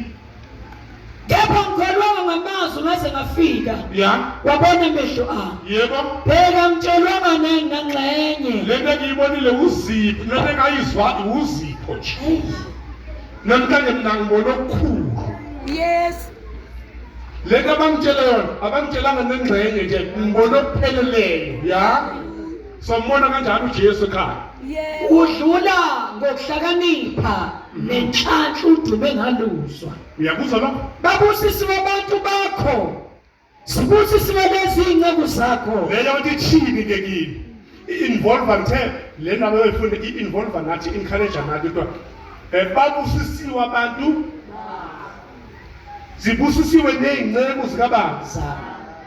kepha ngikholwanga ngamazwi ngaze ngafika
ya
wabona amehlo ami
yebo
phela ngitshelwanga nangxenye
lento engiyibonile uzipho lento engayizwa uzipho nje namhlanje mina ngibona okukhulu
Yes.
lento abangitshela yona abangitshelanga nengxenye nje ngibona okupheleleyo ya sombona kanjani uJesu ekhaya
Yes.
udlula ngokuhlakanipha nenhlanhla udume ngaluzwa
uyakuzwa lokho
babusisiwe abantu bakho sibusisiwe lezi inceku zakho
leyo nto ithini ke kini i-involve ngithe le ndaba befunda i-involve nathi encourage nathi kodwa babusisiwe abantu zibusisiwe ney'nceku zikabanzi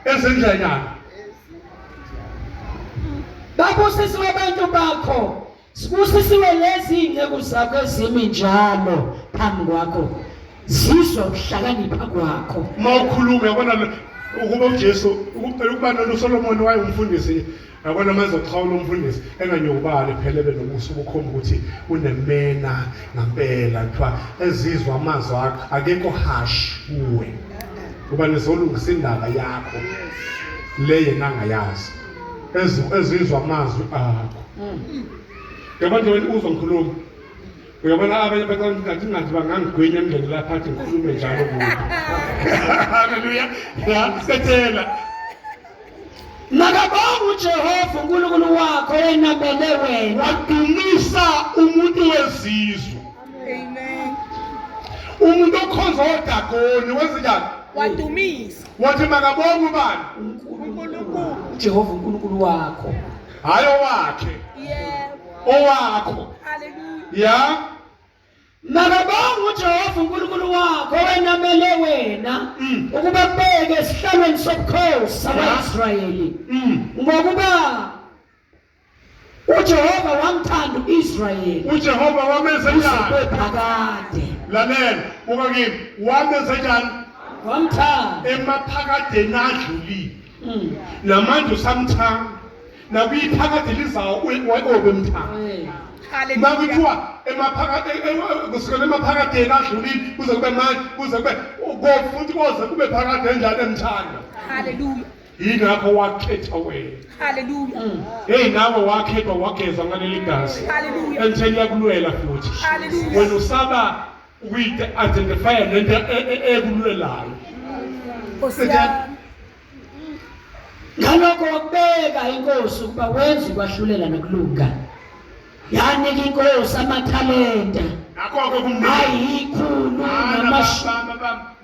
ezenjanyana
babusisiwe abantu bakho sibusisiwe lezi inceku zakho ezimi njalo phambi kwakho zizwa ukuhlakanipha kwakho
mawukhuluma yabona ukuba uJesu ukuba noSolomon wayengumfundisi yabona manje uxhawula umfundisi enganyokubale phela benobuso bukhomba ukuthi unemena ngempela kuthiwa ezizwa amazwi akho akekho harsh kuwe kuba nezolungisa indaba yakho le yena angayazi ezizwa amazwi akho yabona nje wena uzongikhuluma uyabona abanye bathi ngathi bangangigwinya endlini lapha athi ngikhulume njalo kuwe haleluya ya sethela
nakabonga uJehova uNkulunkulu wakho enamele wena
wadumisa umuntu wezizwe
Amen.
umuntu okhonza oDagoni wenzenjani
Wadumisa.
wathi makabonge ubani
uNkulunkulu.
uJehova uNkulunkulu wakho
hayi owakhe
Yes.
owakho
Hallelujah.
ya
nakabonga uJehova uNkulunkulu wakho enamele wena ukuba kubeke esihlalweni sobukhosi sakwa-Israyeli ngokuba uJehova wamthanda uIsrayeli
uJehova wamenza njani
phakade
lalela buka kimi wamenza njani
wamthanda
emaphakadeni adlulile namanje usamthanda nakuyiphakade lizawo obe mthanda
Hallelujah.
makuthiwa kusukela emaphakadeni adlulile kuze kube manje kuze kube futhi koze kube phakade enjani emthanda
Hallelujah.
yingakho wakhetha wena
Hallelujah.
hey nawe wakhethwa wagezwa ngaleli gazi
Hallelujah.
emtheni yakulwela futhi
Hallelujah.
wena usaba ukuyi-identifya nento ekulwelayo
Hosea.
ngalokho wakubeka inkosi ukuba wenze ukwahlulela nokulunga yanika inkosi amathalenta
nakho-ke kumnikela
ayikhulu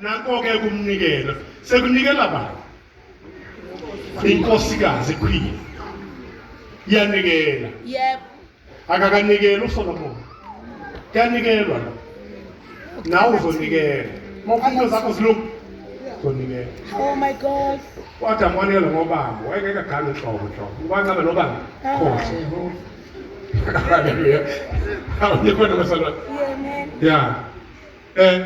nakho-ke kumnikela sekunikela bani inkosikazi queen iyanikela
Yep.
akakanikela uSolomon kuyanikelwa lo nawe uzonikela mawufuna zakho zilungu uzonikela
Oh my God.
uAdam wanikela ngobambo wayengeke agane inhlobo ubanqaba nobani khosha haleluya awuyikhona masalwa
Yeah, man.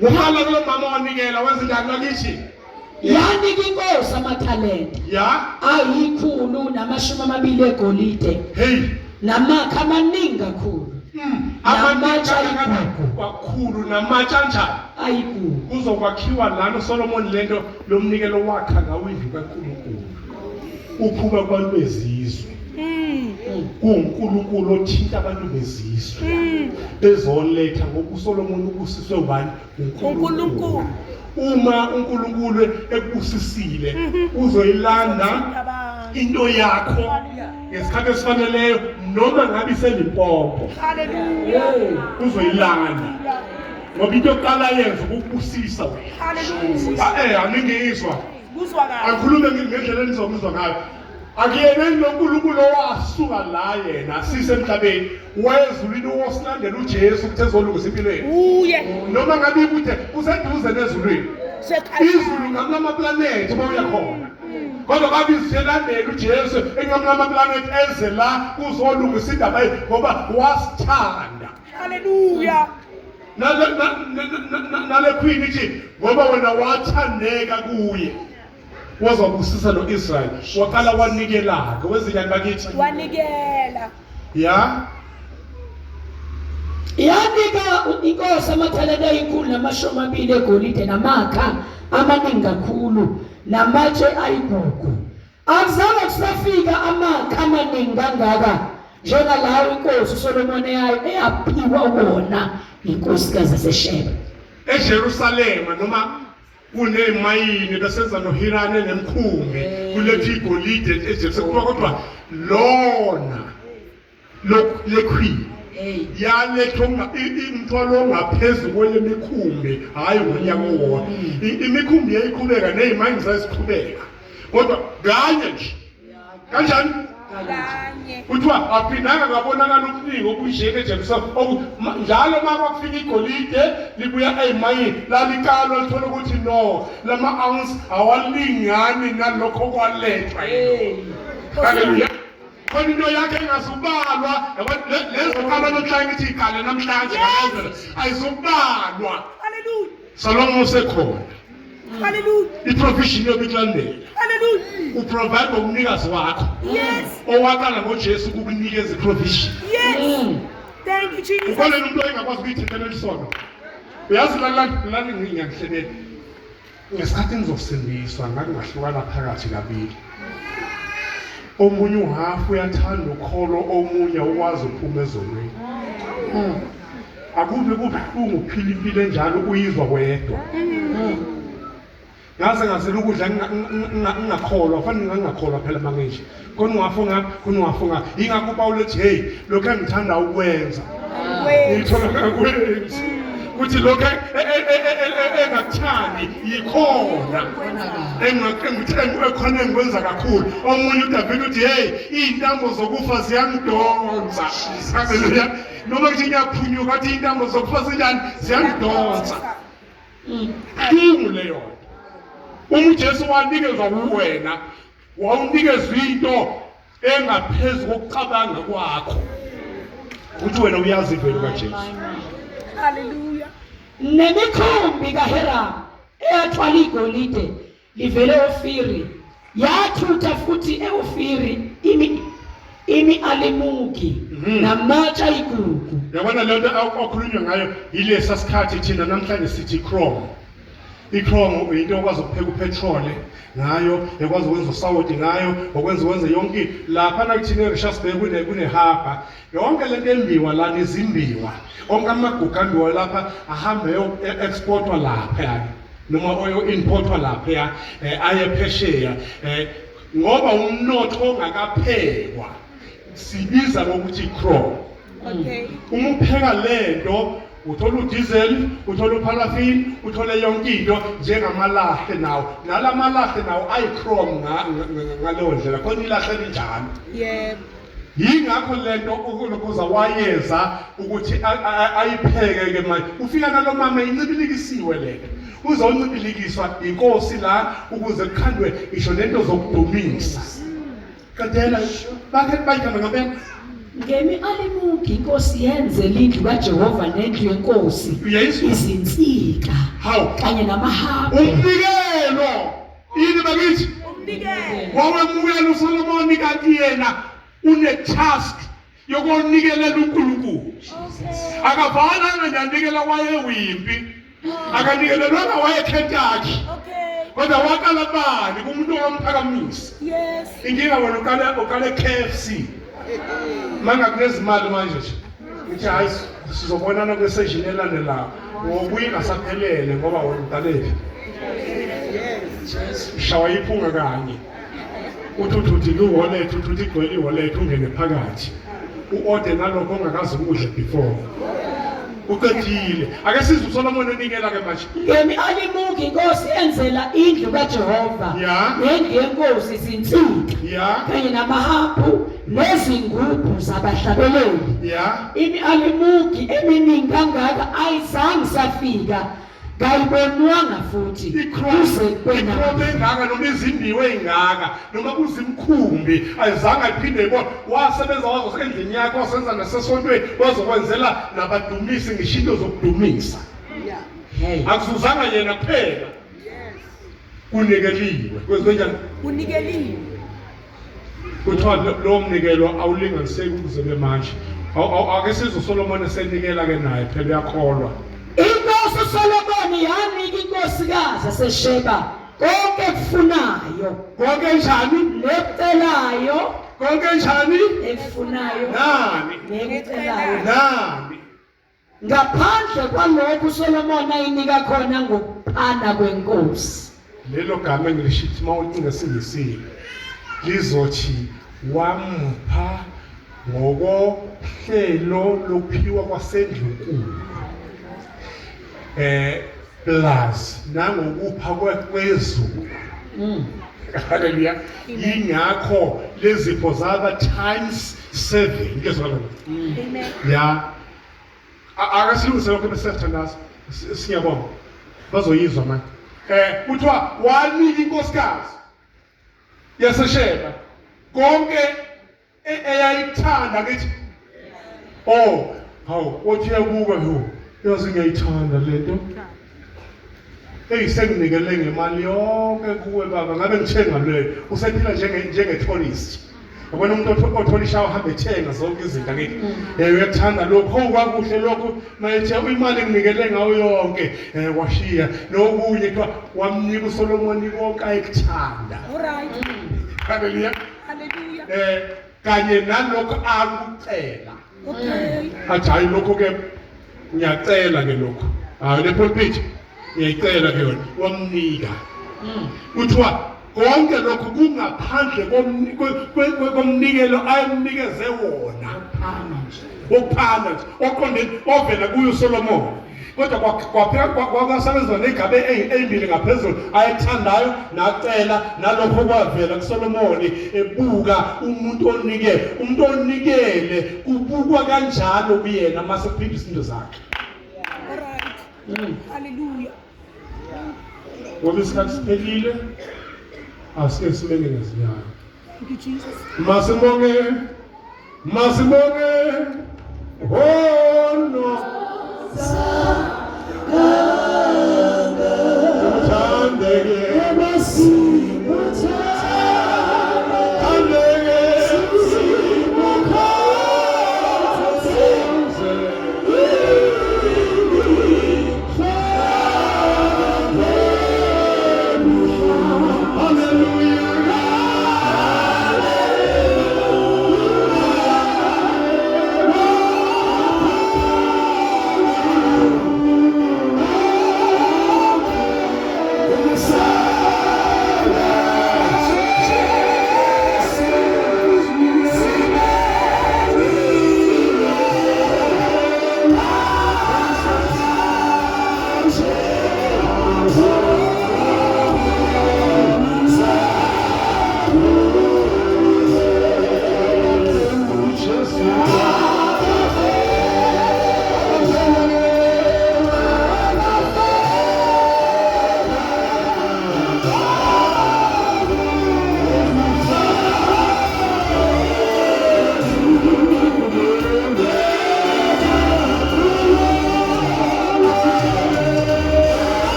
ya uhala lo mama wanikela wenza njani lakithi
yanika inkosi amathalenta
ya
ayikhulu namashumi 20 egolide
hey
namakha amaningi kakhulu
amatsha kakhulu namatsha kanjani
ayikhulu
kuzokwakhiwa lana uSolomon lento lomnikelo wakha ngawindlu kaNkulunkulu uphuka kwabantu bezizwe kuNkulunkulu othinta abantu bezizwe bezoletha ngokuSolomon ubusiswe ubani uNkulunkulu. Uma uNkulunkulu ekubusisile uzoyilanda into yakho ngesikhathi esifaneleyo noma ngabe iselimpopo.
Hallelujah.
Uzoyilanda ngoba into yokuqala yenza ukubusisa wena.
Hallelujah.
Aningizwa
Kuzwa kahle.
akhulume ngendlela enizomuzwa ngayo. Akuyena noNkulunkulu owasuka la yena sisemhlabeni wezulwini wosilandela uJesu ukuthi ezolungisa impilo yethu.
Uye.
Noma ngabe kude kuseduze nezulwini. Izulu ngamanye planet bawuya khona. Kodwa kabe isilandela uJesu engamanye planet eze la kuzolungisa indaba ngoba wasithanda.
Hallelujah.
Nale queen ithi ngoba wena wathandeka kuye wazobusisa noIsrael waqala wanikela-ke wezinyani bakithi
Wanikela.
ya
yanika inkosi amathalente ayinkulu namashumi 2 egolide namakha amaningi kakhulu namatshe ayigugu. Akuzange kusafika amakha amaningi kangaka njengalawo inkosi uSolomon eyaphiwa wona inkosikazi yaseSheba
eJerusalema noma kunemayini besenza noHirane nemkhumbi kulethi igolide eJerusalema kodwa lona le queen yaletha imthwalo ongaphezulu kwemikhumbi hayi ngonyaka owodwa. Imikhumbi yayiqhubeka nezimayini zaziqhubeka kodwa kanye nje kanjani
Kanye.
kuthiwa aphindanga ngabonakala ukuningi okuyisheke eJerusalema njalo uma kwafika igolide libuya ezimayini lalikalwa lithola ukuthi no lama ounce awalingani nalokho kwalethwa. Haleluya. Khona into yakhe engasubalwa lezo khala namhlanje ithi ikale namhlanje ayizubalwa.
Hallelujah.
Salomo usekhona
Hallelujah.
iprovision yokulandela
Hallelujah.
uprovide ngomnikazi wakho
Yes.
owaqala ngoJesu ukukunikeza iprovision.
Yes. Thank you, Jesus.
Ukhona umuntu engakwazi ukuyithethela lisono. Uyazi lani ngiyakuhlebela. Ngesikhathi ngizosindiswa ngakungahlukana phakathi kabili. Omunye uhafu uyathanda ukholo, omunye ukwazi ukuphuma ezonweni. Akube kubuhlungu uphila impilo enjalo uyizwa wedwa. Ngaze ukudla ngingakholwa fanele ngingakholwa phela manje. Khona ungafunga ingakho uPaul ethi hey lokho engithanda ukwenza ngithola ngakwenza kuthi lokho engakuthandi yikhona ekhona engikwenza kakhulu. Omunye uDavid uthi hey izintambo zokufa ziyangidonsa. Haleluya. Noma nje ngiyaphunyuka athi izintambo zokufa ziyangidonsa. Leyo uJesu wanikezwa kuwena wawunikezwa into engaphezulu kokucabanga kwakho ukuthi wena uyazi ivelo kaJesu.
Hallelujah.
nemikhumbi kaHiramu eyathwala igolide livele eOfiri yathutha futhi eOfiri imi-alimuki namatshe ayigugu.
Yabona lento akhulunywa ngayo yilesa sikhathi thina namhlanje sithi chrome. Ichrome into okwazi ukupheka upetrol ngayo, ekwazi ukwenza usawoti ngayo, ukwenza yonke lapha nakuthina eRichards Bay kunehaba. Yonke lento embiwa la nezimbiwa. Onke amagugu ambiwa lapha ahambe exportwa lapha noma importwa lapha aye phesheya ngoba umnotho ongakaphekwa sibiza ngokuthi chrome.
Okay.
Uma upheka lento uthola udiesel, uthola uparaffin, uthola yonke into njengamalahle nawo. Nalamalahle nawo ayichrome ngaleyo ndlela khona ilahle linjalo.
Yeah.
Yingakho lento ukulokuza wayeza ukuthi ayipheke ke manje. Ufika nalo mama incibilikisiwe lento. Uzoncibilikiswa inkosi la ukuze kukhandwe isho lento zokudumisa. Kadela bakhe bayikamba ngempela.
Ngemi-alimuki inkosi yenze lindlu kaJehova nendlu yenkosi izinsika kanye namahabhe.
Umnikelo ini bakithi
Umnikelo.
wawemukela uSolomon kanti yena une-task yokunikelela uNkulunkulu. Akafananga njanikela wayewimpi, akanikelelwanga wayeKentucky,
Okay.
kodwa waqala bani kumuntu owamuphakamisa.
Yes.
Inkinga wena uqale KFC mangakunezimali manje nje uthi hayi sizobonana kwesession elandelayo ngokuyi ngasaphelele ngoba wena udalephi shawa iphunga kanye uthi wallet uthi igcwele wallet ungene phakathi uorder nalokho ongakazi ukudla before uqedile ake sizwe uSolomon enikela ke manje
ngemi alimuki inkosi enzela indlu kaJehova
Yeah.
nendlu yenkosi izinsika
Yeah.
kanye namahabu nezingubhu zabahlabeleli
Yeah.
alimuki eminingi kangaka ayizange safika kayibonwanga futhi
Ikrome
kwena
engaka noma izimbiwe engaka noma kuzimkhumbi ayizange aphinde ibona wasebenza wazo endlini yakho wasenza nasesontweni wazokwenzela nabadumisi ngishinto zokudumisa
hey
akuzuzanga yena kuphela kunikeliwe kwenzenjani
Unikeliwe.
kuthiwa lo mnikelo awulinganiseki ukuze bemanje ake sizwe uSolomon esenikela ke naye phela uyakholwa
inkosi Solomon yanika inkosikazi yaseSheba konke ekufunayo
konke njani
necelayo
konke njani
ekufunayo
nani
necelayo
nani
ngaphandle kwalokho uSolomon ayinika khona ngokuphanda kwenkosi
lelo gama engilishithi mawucinga singisile lizothi wampha ngokohlelo lokuphiwa kwasendlunkulu plus nangokupha kwezulu haleluya ingakho lezipho zaba times 7 ngezona
Amen.
ya akasilungise lokho besethandaza siyabonga bazoyizwa manje kuthiwa wanika inkosikazi yaseSheba konke eyayithanda ngithi hawu othi yabuka yazi ngiyayithanda lento senginikele ngemali yonke kuwe baba ngabe ngithenga leyo usephila njenge-tourist yabona umuntu othola ishawa uhambe ethenga zonke izinto akithi uyakuthanda lokho kwakuhle lokho mayethe imali enginikele ngayo yonke washiya nokunye kuthiwa wamnika uSolomon konke ayekuthanda
All right.
haleluya
Hallelujah.
kanye nalokho akucela
Okay.
athi hayi lokho ke ngiyacela ke lokho hayi le pulpit ngiyacela ke yona wamnika kuthiwa konke lokho kungaphandle komnikelo ayemnikeze wona wokuphanda nje oqondeni ovela kuyo uSolomon kodwa kwasebenza negaba ey'mbili ngaphezulu ayethandayo nacela nalokho kwavela kuSolomon ebuka umuntu onikele kubukwa kanjalo kuyena mase kuphinde izinto zakhe
All right. Hallelujah.
ngoba isikhathi siphelile asike simele ngezinyawo
Thank you, Jesus.
masibonge oh no